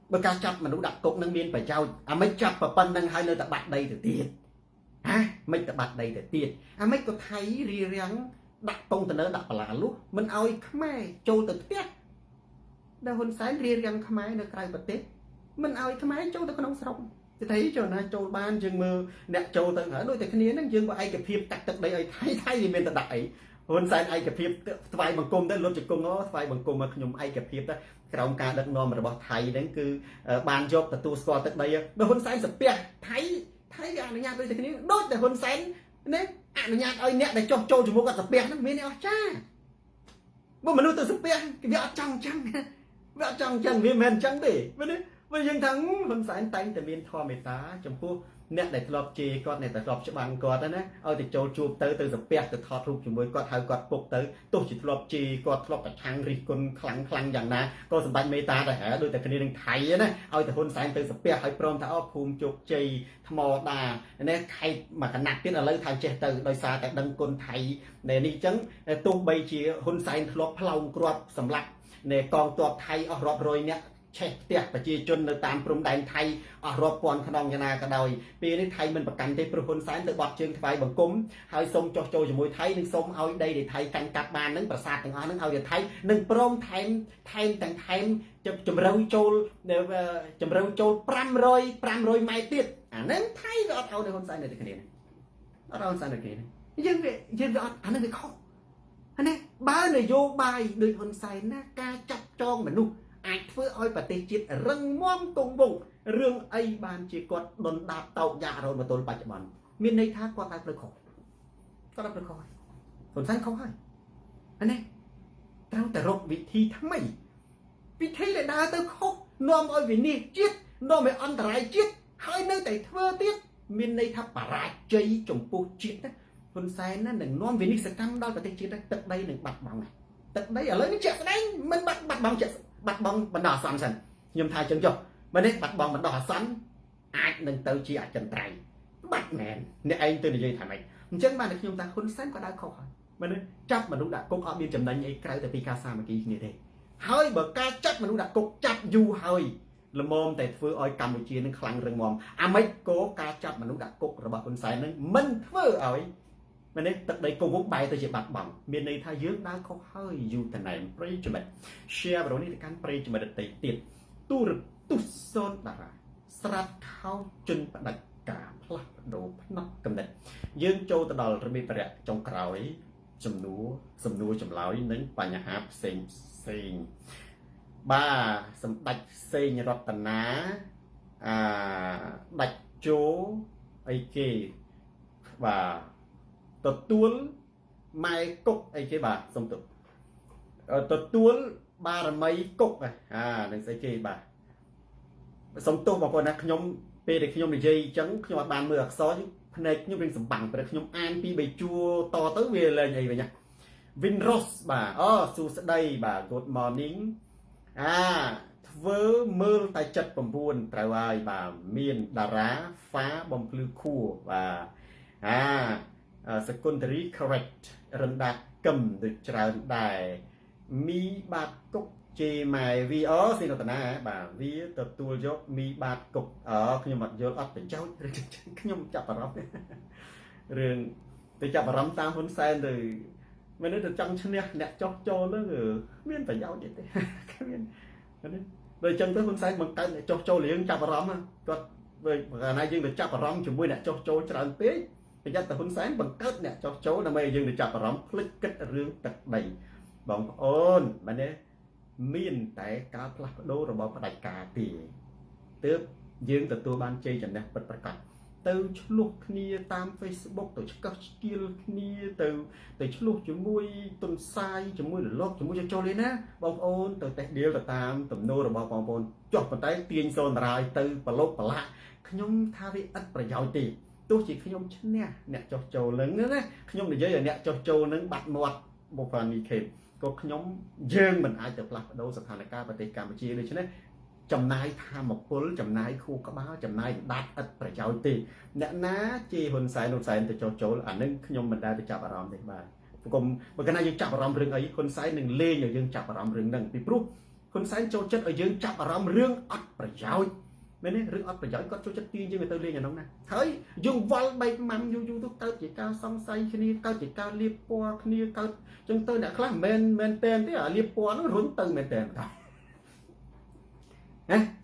เมื่อการจับมันนู่ดักกกนั่งเมียนไปเจ้าไม่จับปะปันนั่งให้ในแต่บัดใดแต่เตียนไม่แต่บัดใดแต่เตียนไม่ก็ไทยรีเรียงดักตรงแต่เนื้อดักปลาลุมันเอาขมายโจแต่เตี้ยดาวคนสายรีเรียงขมายในไกลประเทศมันเอาขมายโจแต่ขนมสรงจะthấy cho nó châu ban chừng mơ nẹt châu tận ở đôi tại cái nó chừng ai cái phim tặc tặc đây thay thì mình tận đại hôn sai ai cái phim vài bằng cung đó luôn chừng cung nó vài bằng cung mà nhung ai cái phim đó cái ông ca đất non mà bỏ thầy đến cứ ban job tại tu score tận đây nó hôn sai sập bẹt thấy anh nhát đôi tại cái đôi tại hôn sai nên anh nhát ơi nẹt để cho châu chừng mua cái sập bẹt nó mới nẹo cha mà mình nuôi từ sập bẹt cái vợ chăng vì mình chăng đểวันยังทั้งคนสายตั้งแต่เมียนทอเมตาจมพูเนี่ยแต่กรอบเจก็เนี่ยแต่กรอบฉบังก็นะเอาแต่โจจูบเตอสเปียแต่ทอดรูปจมูกก็เท้าก็ปกเตอตู้จิตกรอบเจก็ทลอกกับทางริคนคลังอย่างนั้นก็สมบัติเมตาแต่หาโดยแต่คดีหนึ่งไทยนะเอาแต่คนสายเตอสเปียให้พร้อมถ้าเอาภูมิจุกเจธมอดาเนี่ยใครมาขนาดเป็นอะไรทางเจเตอโดยซาแต่ดังคนไทยเนี่ยนี่จังตู้ใบเจียคนสายทลอกพลาวกรอบสำลักเนี่ยกองตัวไทยเอารอบโรยเนี่ยเช็คเตี้ยประชีจนในตามพรมแดนไทยรอบปอนขนองยานากระดอยปีนี้ไทยมันประกันที่ประคนสายแต่บอดเชิงไฟบังกุ้มหายสมโจจมวยไทยนึงสมเอาได้ในไทยกันกับบานนึงประสาทต่างๆนึงเอาอย่างไทยนึงโปร่งไทยต่างไทยจำเราโจลเนี่ยจำเราโจลปรำรอยไม้ติดนั่นไทยก็เอาในคนสายในที่นี้เอาคนสายในที่นี้ยังก็อันนั้นคือข้ออันนี้บ้านเนี่ยโยบายโดยคนสายหน้ากาจับจองเหมือนนู่อาจเพื่อเอาปฏิจิตเรื่องม่อมตรงวงเรื่องไอ้บานจีกอดโดนดาบเต่ายาเรามาตัวปัจจุบันมีในท่ากอดตายประคองก็รับประคองผลสั้นเขาให้อันนี้เราแต่รบวิธีทำไมวิธีเลยดาเตอร์เขานอมเอาวินีจิตนอมเอาอันตรายจิตให้ในแต่เธอติดมีในท่าปราใจจมปูจิตนะคนใส่นั่นหนึ่งนอมวินิสกังได้ปฏิจิตนะตึกใดหนึ่งบัดบังไงตึกใดอะไรนี่เจ็บได้มันบัดบังเจ็บบัดบองบรรดาสันสันยมไทยจังจบมันได้บัดบองบรรดาสันอาจหนึ่งเตาจีอาจจันไตรบัดแมนเนี่ยไอ้ตัวนี้ยังทำไมจังบ้านในยมไทยคนสั้นก็ได้เขามันเนี่ยจับมันรู้ดักกเอาเบียนจำนวนไอ้ไกลแต่ปีกาซาเมื่อกี้นี่เด้เฮ้ยเบิกการจับมันรู้ดักกจับอยู่เฮ้ยละมอมแต่เฟื่ออ้อยกัมพูชีนั่งคลังเริงมอมไม่โกการจับมันรู้ดักกระบาดคนสายนั้นมันเฟื่ออ้อยมันเนี่ยตัดได้กงวกใบตัวจะบัดบังเมียในท่าเยอะได้เขาเฮ้ยอยู่แต่ไหนปรีจมัดเชียร์เรานี่การปรีจมัดติดตู้โซนดาราสลัดเข้าจนประดับกาพลัดโดพนักกำเนิดยืนโจตดอลระเบียบประจงกล่าวจำนูจำเล่านั้นปัญหาเซ็งบ้าสมบัติเซ็งรัตนาดักโจไอเกว่าตัวตัวไม่กบไอ้cái bà xong tụcตัวตัวบารมีกบนั่นไอ้cái bà xong tụcบางคนนะขยมเปย์เด็กขยมในใจจังขยมบานเมือกซ้อนในขยมเป็นสมบังแต่ขยมอ่านปีใบจัวต่อtới vềเลยไงvậy nhá Vinros bà su đây bà good morning với mưa tay chật bầm buồn trời ơi bà miền đà rá phá bom lư khu và secondary correct រំដាប់កឹមដូចច្រើនដែរមីបាតគុកជេម៉ែវីស៊ីនតនាបាទវាទទួលយកមីបាតគុកខ្ញុំអត់យល់អត់បញ្ចោតខ្ញុំចាប់អារម្មណ៍រឿងទៅចាប់អារម្មណ៍តាមហ៊ុនសែនទៅ មិនទៅចង់ឈ្នះអ្នកចោះចូលហ្នឹងមានប្រយោជន៍ទេមានដូចចឹងទៅហ៊ុនសែនបង្កើតអ្នកចោះចូលរៀងចាប់អារម្មណ៍គាត់បើណាយើងទៅចាប់អារម្មណ៍ជាមួយអ្នកចោះចូលច្រើនពេកប្រយ័ត្នតែហ៊ុនសែនបង្កើតអ្នកចោះចូលដើម្បីឲ្យយើងទៅចាប់អារម្មណ៍ភ្លេចគិតរឿងទឹកដីបងប្អូនមែនទេមានតែការផ្លាស់ប្ដូររបស់ផ្ដាច់ការទេទើបយើងទទួលបានជ័យជំនះពិតប្រាកដទៅឆ្លោះគ្នាតាម Facebook ទៅឆ្កឹះឆ្កៀលគ្នាទៅឆ្លោះជាមួយទុនសាយជាមួយរលកជាមួយចូលនេះណាបងប្អូនទៅតេះដៀលទៅតាមទំនោររបស់បងប្អូនចុះប៉ុន្តែទាញសូនតារាយទៅប្រឡូកប្រឡាក់ខ្ញុំថាវាឥតប្រយោជន៍ទេទោះជាខ្ញុំឈ្នះអ្នកចោះចូលនឹងណាខ្ញុំនិយាយឲ្យអ្នកចោះចូលនឹងបាត់មាត់បុគ្គលនេះខេតក៏ខ្ញុំយើងមិនអាចទៅផ្លាស់ប្ដូរស្ថានភាពប្រទេសកម្ពុជាដូច្នេះចំណាយធម្មពលចំណាយខួរក្បាលចំណាយដាច់ឥតប្រយោជន៍ទេអ្នកណាជេរហ៊ុនសែនទៅចោះចូលអានឹងខ្ញុំមិនដែលទៅចាប់អារម្មណ៍ទេបាទគុំបើកាលណាយើងចាប់អារម្មណ៍រឿងអីហ៊ុនសែននឹងលេងឲ្យយើងចាប់អារម្មណ៍រឿងហ្នឹងពីព្រោះហ៊ុនសែនចូលចិត្តឲ្យយើងចាប់អារម្មណ៍រឿងអត់ប្រយោជន៍មែនទេរឿងអត់ប្រយោជន៍គាត់ចូលចិត្តទាញយើងទៅលេងអានោះណាហើយយើងវល់បែកម៉ាំយូរទៅកើតជាការសង្ស័យគ្នាកើតជាការលៀបពណ៌គ្នាកើតចឹងទៅអ្នកខ្លះមែនតែនទេអាលៀបពណ៌នោះរុញទៅមែនតែនបាទ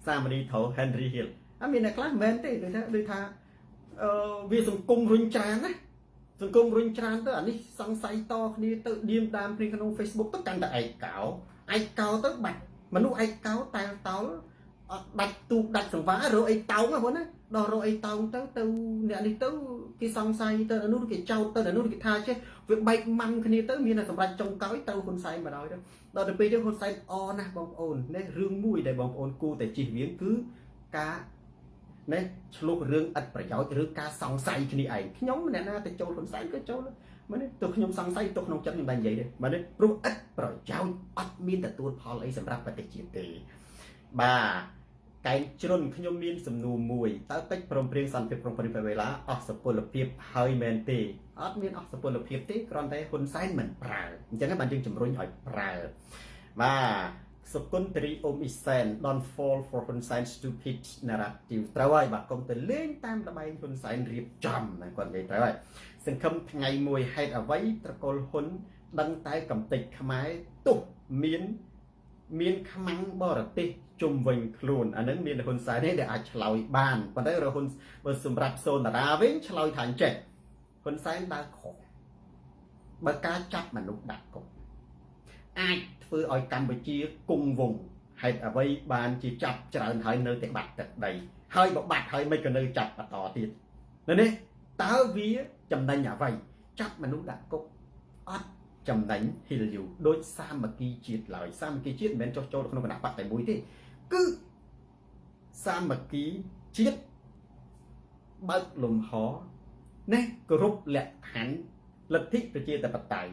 សាមរីថោ Henry Hill អត់មានអ្នកខ្លះមែនទេដូចថាវាសង្គមរុញច្រានណាសង្គមរុញច្រានទៅអានេះសង្ស័យតគ្នាទៅឌៀមដាមគ្នាក្នុង Facebook ទៅកាន់តែឯកោទៅបាត់មនុស្សឯកោតែលតោលអត់ដាច់ទូកដាច់សង្វារអីតោងហ្នឹងបងណាដល់រកអីតោងទៅអ្នកនេះទៅគេសង្ស័យទៅអានោះគេចោទទៅអានោះគេថាចេះវាបែកម៉ាំគ្នាទៅមានតែសម្រាប់ចុងក្រោយទៅហ៊ុនសែនមកដល់ទៅពេលទៅហ៊ុនសែនអណាស់បងប្អូននេះរឿងមួយដែលបងប្អូនគួរតែជិះវៀងគឺការនេះឆ្លុះរឿងឥតប្រយោជន៍ឬការសង្ស័យគ្នាឯងខ្ញុំអ្នកណាទៅចូលហ៊ុនសែនក៏ចូលមែនទេទោះខ្ញុំសង្ស័យទោះក្នុងចិត្តខ្ញុំមិននិយាយទេមែនទេព្រោះឥតប្រយោជន៍អត់មានទទួលផលអីសម្រាប់ប្រទេសជាតិទេបាទកែងជ្រុនខ្ញុំមានសំណួរមួយតើកិច្ចព្រមព្រៀងសន្តិភាពក្រុងប៉ារីសវេឡាអស់សុពលភាពហើយមែនទេអត់មានអស់សុពលភាពទេគ្រាន់តែហ៊ុនសែនមិនប្រើអញ្ចឹងបានយើងជំរុញឲ្យប្រើបាទសុគន្ធរីអូមអ៊ីសែន don't fall for ហ៊ុនសែន stupid narrative ត្រូវហើយបាទកុំទៅលេងតាមល្បែងហ៊ុនសែនរៀបចំណាគាត់និយាយត្រូវហើយសង្ឃឹមថ្ងៃមួយហេតុអ្វីត្រកូលហ៊ុនដឹងតែកំតិចខ្មែរទោះមានខ្មាំងបរទេសជុំវិញខ្លួនអានឹងមានហ៊ុនសែនទេដែលអាចឆ្លើយបានប៉ុន្តែហ៊ុនបើសម្រាប់សូនតារាវិញឆ្លើយថាអញ្ចេះហ៊ុនសែនដើរខុសបើការចាប់មនុស្សដាក់គុកអាចធ្វើឲ្យកម្ពុជាគង់វង្សហេតុអ្វីបានជាចាប់ច្រើនហើយនៅតែបាត់ទឹកដីហើយបើបាត់ហើយមិនក៏នៅចាប់បន្តទៀតនេះតើវាចំណេញអ្វីចាប់មនុស្សដាក់គុកអត់ចំណេញហ៊ីលយូដូចសាមគ្គីជាតិឡើយសាមគ្គីជាតិមិនមែនចុះចូលក្នុងគណៈបកតែមួយទេគឺសាមគ្គីជាតិបើកលំហនេះគ្រប់លក្ខខណ្ឌលទ្ធិប្រជាធិបតេយ្យ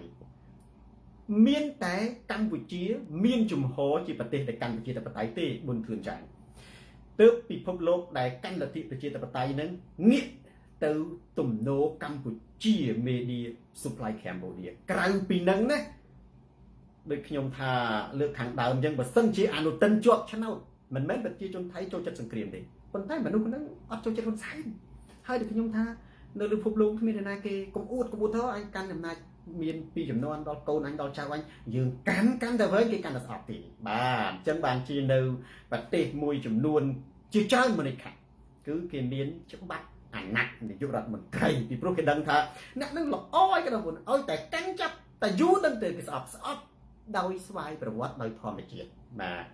មានតែកម្ពុជាមានជំហរជាប្រទេសដែលកាន់ប្រជាធិបតេយ្យទេប៊ុនធឿនចាញ់ទើបពិភពលោកដែលកាន់លទ្ធិប្រជាធិបតេយ្យនឹងងាកទៅទំនោរកម្ពុជា Media Supply Cambodia ក្រៅពីនឹងណាដូចខ្ញុំថាលើកខាងដើមអញ្ចឹងបើសិនជាអនុទិនជាប់ឆ្នោតមិនមែនប្រជាជនថៃចូលចិត្តសង្គ្រាមទេប៉ុន្តែមនុស្សហ្នឹងអត់ចូលចិត្តហ៊ុនសែនហើយដូចខ្ញុំថានៅលើពិភពលោកគ្មានអ្នកណាគេកុំអួតទៅអញកាន់អំណាចមានពីចំនួនដល់កូនអញដល់ចៅអញយើងកាន់តែវិញគេកាន់តែស្អប់ទេបាទអញ្ចឹងបានជានៅប្រទេសមួយចំនួនជាច្រើនមនិកគឺគេមានច្បាប់អាណត្តិនាយករដ្ឋមន្ត្រីពីព្រោះគេដឹងថាអ្នកនឹងល្អឲ្យគេដល់ឲ្យតែកាន់ចាប់តែយូរនឹងទៅគេស្អប់ដោយស្វ័យប្រវត្តិដោយធម្មជាតិបាទ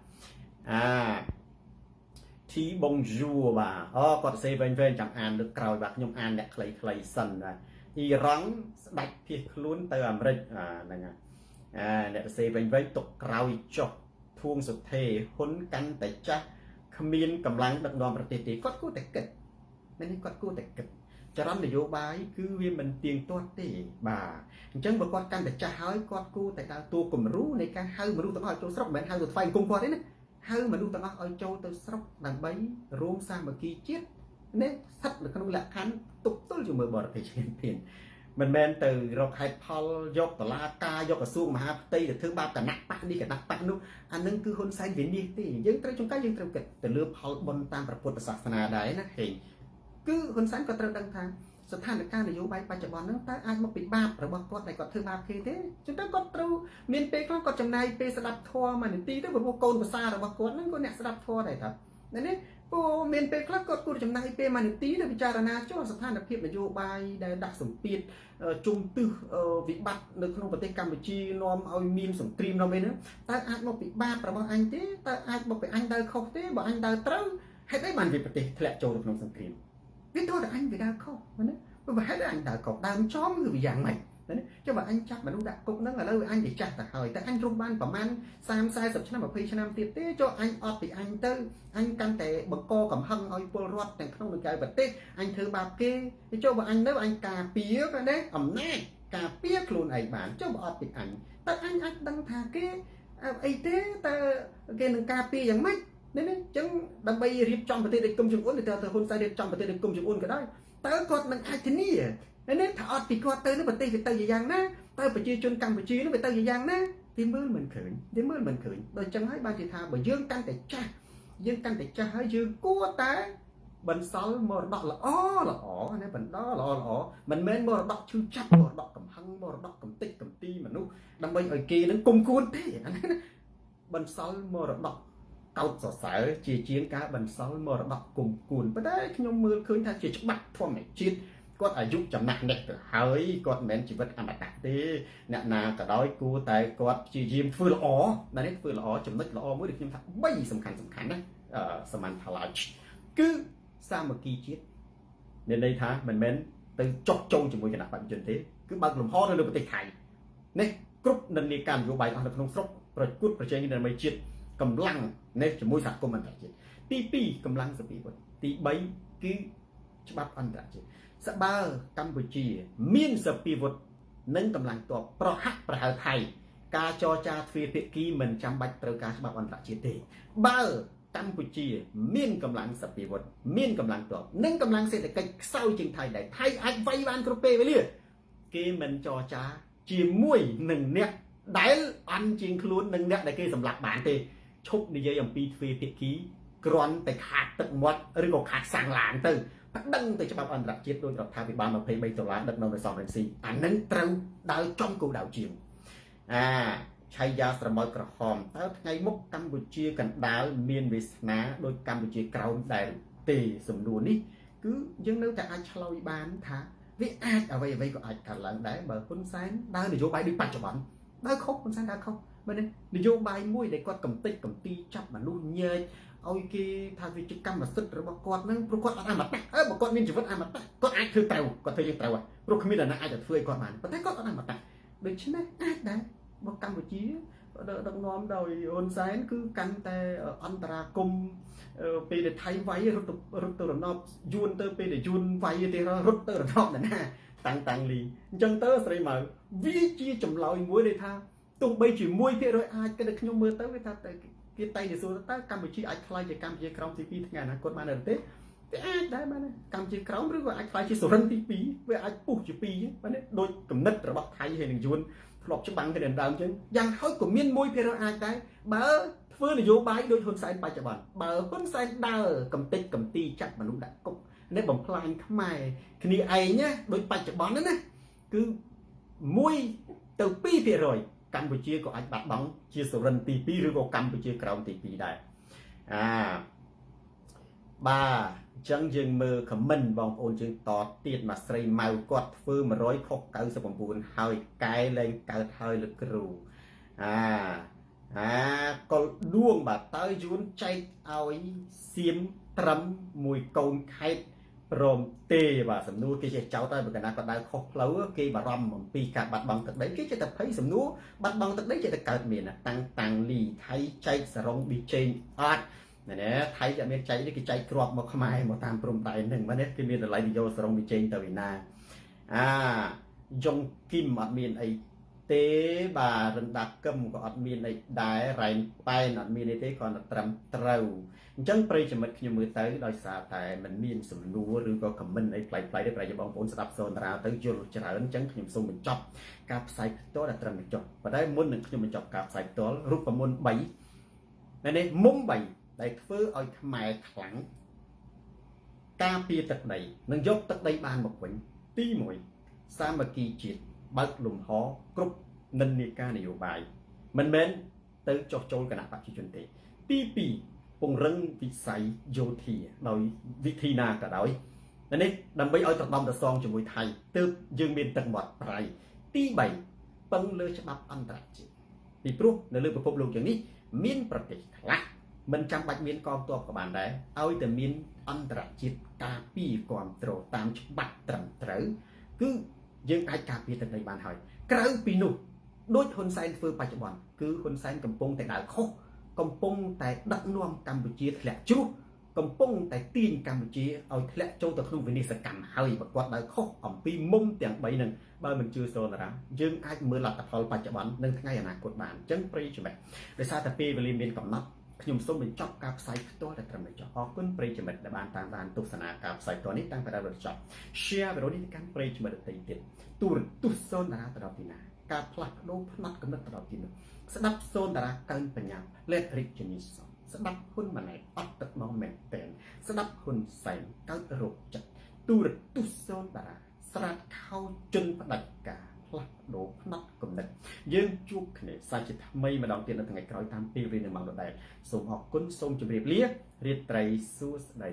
ទីបងយួរបាទគាត់សេវែងចាំអានលើកក្រោយបាទខ្ញុំអានអ្នកខ្លីសិនបាទអ៊ីរ៉ង់ស្ដាច់ភៀសខ្លួនទៅអាមេរិកហ្នឹងអ្នកសេវែងទុកក្រោយចុះធួងសុថេហ៊ុនកាន់តែចាស់គ្មានកម្លាំងដឹកនាំប្រទេសទេគាត់គួរតែគិតនេះគាត់គួរតែគិតចរន្តនយោបាយគឺវាមិនទៀងទាត់ទេបាទអញ្ចឹងបើគាត់កាន់តែចាស់ហើយគាត់គួរតែដើរតួគំរូនៃការហៅមនុស្សទាំងអស់ចូលស្រុកមិនមែនហៅទៅថ្វាយអង្គមគាត់ទេណាហៅមនុស្សទាំងអស់ឲ្យចូលទៅស្រុកដើម្បីរួមសាមគ្គីជាតិនេះស្ថិតនៅក្នុងលក្ខខណ្ឌទប់ទល់ជាមួយបរទេសឈានធានមិនមែនទៅរកហេតុផលយកតឡាការយកក្រសួងមហាផ្ទៃទៅធ្វើបាបគណៈបកនេះគណៈបកនោះអានឹងគឺហ៊ុនសែនវិនិច្ឆ័យទេយើងត្រូវចង្កេះយើងត្រូវគិតទៅលើផលបុណ្យតាមព្រះពុទ្ធសាសនាដែរណាហេងគឺហ៊ុនសែនក៏ត្រូវដឹងថា ស្ថានភាពនយោបាយបច្ចុប្បន្នហ្នឹងតើអាចមកពីបាបរបស់គាត់ដែលគាត់ធ្វើបាបគេទេចឹងទៅគាត់ត្រូវមានពេលខ្លះគាត់ចំណាយពេលស្ដាប់ធម៌មួយនាទីទៅព្រោះកូនភាសារបស់គាត់ហ្នឹងគាត់អ្នកស្ដាប់ធម៌ដែរថានេះព្រោះមានពេលខ្លះគាត់គួរចំណាយពេលមួយនាទីទៅពិចារណាចុះស្ថានភាពនយោបាយដែលដាក់សម្ពាធជុំទិសវិបត្តិនៅក្នុងប្រទេសកម្ពុជានាំឲ្យមានសង្គ្រាមនាំអីហ្នឹងតើអាចមកពីបាបរបស់អញទេតើអាចមកពីអញដើរខុសទេបើអញដើរត្រូវហេតុអីបានវាប្រទេសធ្លាក់ចូលក្នុងសង្គ្រាមវាទោះតែអញវាដើរខុសណាបើហេតុអញដើរខុសដើមចំគឺវាយ៉ាងម៉េចណាចុះបើអញចាប់មនុស្សដាក់គុកហ្នឹងឥឡូវអញវាចាស់ទៅហើយតែអញរស់បានប្រហែល30 40ឆ្នាំ20ឆ្នាំទៀតទេចុះអញអត់ពីអញទៅអញកាន់តែបង្កកំហឹងឲ្យពលរដ្ឋទាំងក្នុងនិងក្រៅប្រទេសអញធ្វើបាបគេចុះបើអញនៅអញការពារក៏ដែរអំណាចការពារខ្លួនឯងបានចុះបើអត់ពីអញតែអញអាចដឹងថាគេអីទេតើគេនឹងការពារយ៉ាងម៉េចនេះអញ្ចឹងដើម្បីរៀបចំប្រទេសដូចគុំជុំអ៊ុនទៅហ៊ុនសែនរៀបចំប្រទេសដូចគុំជុំអ៊ុនក៏ដោយតើគាត់នឹងអាចធានានេះថាអត់ពីគាត់ទៅប្រទេសវាទៅយ៉ាងណាតើប្រជាជនកម្ពុជានោះវាទៅយ៉ាងណាទីមើលមិនឃើញដូចចឹងហើយបានជាថាបើយើងកាន់តែចាស់ហើយយើងគួរតែបន្សល់មរតកល្អណាបន្តល្អមិនមែនមរតកឈឺចាប់មរតកកំហឹងមរតកកំតិចកំទីមនុស្សដើម្បីឲ្យគេនឹងគុំគួនទេអានេះណាបន្សល់មរតកកោតសរសើរជាជាងការបន្សល់មរតកគុំគួនប៉ុន្តែខ្ញុំមើលឃើញថាជាច្បាប់ធម្មជាតិគាត់អាយុចំណាស់នេះទៅហើយគាត់មិនមែនជីវិតអមតៈទេអ្នកណាក៏ដោយគួរតែគាត់ព្យាយាមធ្វើល្អណានេះធ្វើល្អចំណុចល្អមួយដែលខ្ញុំថា3សំខាន់ណាសមត្ថលាជគឺសាមគ្គីជាតិមានន័យថាមិនមែនទៅចុះចូលជាមួយគណៈបព្វជិជនទេគឺបើកលំហនៅលើប្រទេសថៃនេះគ្រប់និន្នាការនយោបាយអស់នៅក្នុងស្រុកប្រកួតប្រជែងដើម្បីជាតិកម្លាំងនេះជាមួយសហគមន៍អន្តរជាតិទី2កម្លាំងសពាវុធទី3គឺច្បាប់អន្តរជាតិបើកម្ពុជាមានសពាវុធនិងកម្លាំងទ័ពប្រហាក់ប្រហែលថៃការចរចាទ្វេភាគីមិនចាំបាច់ត្រូវការច្បាប់អន្តរជាតិទេបើកម្ពុជាមានកម្លាំងសពាវុធមានកម្លាំងទ័ពនិងកម្លាំងសេដ្ឋកិច្ចខ្សោយជាងថៃដែរថៃអាចវាយបានគ្រប់ពេលវេលាគេមិនចរចាជាមួយនឹងអ្នកដែលអន់ជាងខ្លួននឹងអ្នកដែលគេសម្លាប់បានទេឈប់និយាយអំពីទ្វេភាគីគ្រាន់តែខាតទឹកមាត់ឬក៏ខាតសាំងឡានទៅប្តឹងទៅច្បាប់អន្តរជាតិដោយរដ្ឋាភិបាល$23ដឹកនាំដោយសំរងស៊ីអានឹងត្រូវដើរចំគោលដៅជាងឆៃយ៉ាស្រមោចក្រហមតើថ្ងៃមុខកម្ពុជាកណ្ដាលមានវាសនាដោយកម្ពុជាក្រោមដែរទេសំណួរនេះគឺយើងនៅតែអាចឆ្លើយបានថាវាអាចអ្វីក៏អាចកើតឡើងដែរបើហ៊ុនសែនដើរនយោបាយដូចបច្ចុប្បន្នដើរខុសហ៊ុនសែនដើរខុសបើនេះនយោបាយមួយដែលគាត់កំទេចកំទីចាប់មនុស្សញែកឲ្យគេថាវាជាកម្មសិទ្ធិរបស់គាត់នឹងព្រោះគាត់អត់អមតៈបើគាត់មានជីវិតអមតៈគាត់អាចធ្វើត្រូវគាត់ធ្វើយើងត្រូវព្រោះគ្មានអ្នកណាអាចទៅធ្វើឲ្យគាត់បានប៉ុន្តែគាត់អត់អមតៈដូច្នេះអាចដែរបើកម្ពុជាដឹកនាំដោយហ៊ុនសែនគឺកាន់តែអន្តរាគមពេលដែលថៃវាយរត់ទៅរណបយួនទៅពេលដែលយួនវាយទេរត់ទៅរណបណាតាំងលីអញ្ចឹងទៅស្រីមកវាជាចម្លើយមួយដែលថាទោះបីជា1%អាចគេខ្ញុំមើលទៅវាថាគេតែទៅសួរតើកម្ពុជាអាចខ្លាយជាកម្ពុជាក្រោមទី2ថ្ងៃអនាគតបានឬទេវាអាចដែរបានកម្ពុជាក្រោមឬក៏អាចខ្លាយជាសុរិនទី2វាអាចពុះជា2បានដូចគំនិតរបស់ថៃហើយនឹងយួនធ្លាប់ច្បាំងគ្នាដើមអញ្ចឹងយ៉ាងហោចក៏មាន1%អាចដែរបើធ្វើនយោបាយដោយហ៊ុនសែនបច្ចុប្បន្នបើហ៊ុនសែនដើរកំទេចកំទីចាត់មនុស្សដាក់គុកនេះបំផ្លាញខ្មែរគ្នាឯងណាដោយបច្ចុប្បន្នណាគឺ1ទៅ2%កម្ពុជាក៏អាចបាត់បង់ជាសុរិនទី2ឬក៏កម្ពុជាក្រោមទី2ដែរបាទអញ្ចឹងយើងមើលខមមិនបងប្អូនយើងតទៀតមកស្រីម៉ៅគាត់ធ្វើ100ខុស99ហើយកែលែងកើតហើយលោកគ្រូក៏ដួងបាទតើយួនចែកឲ្យសៀមត្រឹមមួយកូនខេតព្រមទេបាទសំណួរគេចេះចោតតែបើកណាក៏ដៅខុសផ្លូវគេបារម្ភអំពីការបាត់បង់ទឹកដីគេចេះតែភ័យសំណួរបាត់បង់ទឹកដីចេះតែកើតមានតាំងលីថៃចែកសរងប៊ីចេងអត់ណាថៃគេមានចែកនេះគេចែកគ្រាប់មកខ្មែរមកតាមព្រំដែនហ្នឹងបាទគេមានតម្លៃនយោសរងប៊ីចេងទៅឯណាយ៉ុងគីមអត់មានអីទេបាទរិនដាកឹមក៏អត់មានអីដែររ៉ែនប៉ែនអត់មានអីទេគ្រាន់តែត្រឹមត្រូវអញ្ចឹងប្រិយមិត្តខ្ញុំមើលទៅដោយសារតែมันមានសំណួរឬក៏ខមមិនអីប្លែកៗទេប្រហែលជាបងប្អូនស្ដាប់សូនតារាទៅយល់ច្រើនអញ្ចឹងខ្ញុំសូមបញ្ចប់ការផ្សាយផ្ទាល់ដល់ត្រឹមបញ្ចប់ប៉ុន្តែមុននឹងខ្ញុំបញ្ចប់ការផ្សាយផ្ទាល់រូបមន្ត3នេះមុំ3ដែលធ្វើឲ្យខ្មែរខ្លាំងការពារទឹកដីនិងយកទឹកដីបានមកវិញ ទី1សាមគ្គីជាតិបើកលំហគ្រប់និន្នាការនយោបាយមិនមែនទៅចោះចូលគណៈបព្វជិជនទេទី2ពង្រឹងវិស័យយោធាដោយវិធីណាក៏ដោយនេះដើម្បីឲ្យត្រដំត្រសងជាមួយថៃទើបយើងមានទឹកមាត់ប្រៃទី3ពឹងលើច្បាប់អន្តរជាតិពីព្រោះនៅលើពិភពលោកយ៉ាងនេះមានប្រទេសខ្លះមិនចាំបាច់មានកងទ័ពក៏បានដែរឲ្យតែមានអន្តរជាតិការពារគ្រប់គ្រងតាមច្បាប់ត្រឹមត្រូវគឺយើងអាចការពារទឹកដីបានហើយក្រៅពីនោះដូចហ៊ុនសែនធ្វើបច្ចុប្បន្នគឺហ៊ុនសែនកំពុងតែដើរខុសកំពុងតែដឹកនាំកម្ពុជាធ្លាក់ជ្រុះកំពុងតែទាញកម្ពុជាឲ្យធ្លាក់ចូលទៅក្នុងវិនិស្សកម្មហើយបើគាត់ដើរខុសអំពីមុំទាំង3ហ្នឹងបើមិនជឿសូនតារាយើងអាចមើលលទ្ធផលបច្ចុប្បន្ននិងថ្ងៃអនាគតបានអញ្ចឹងប្រិយមិត្តដោយសារតែពេលវេលាមានកំណត់ខ្ញុំសូមបញ្ចប់ការផ្សាយផ្ទាល់តែត្រឹមនេះចុះអរគុណប្រិយមិត្តដែលបានតាមដានទស្សនាការផ្សាយផ្ទាល់នេះតាំងពីដើមដល់ចប់ share វីដេអូនេះទៅកាន់ប្រិយមិត្តដទៃទៀតទូរទស្សន៍សូនតារាទៅដល់ទីណាការផ្លាស់ប្ដូរផ្នែកកំណត់ទៅដល់ទីនោះស្ដាប់សូនតារាកើនបញ្ញាលេតរិកជនីសស្ដាប់ហ៊ុនម៉ាណែតអត់ទឹកមកមែនតែនស្ដាប់ហ៊ុនសែនកើតរោគចិត្តទូរទស្សន៍សូនតារាស្រាតខោជន់ផ្ដាច់ការផ្លាស់ប្ដូរផ្នែកកំណត់យើងជួបគ្នាសាជាថ្មីម្ដងទៀតនៅថ្ងៃក្រោយតាមពេលវេលាម៉ោងដដែលសូមអរគុណសូមជម្រាបលារាត្រីសួស្ដី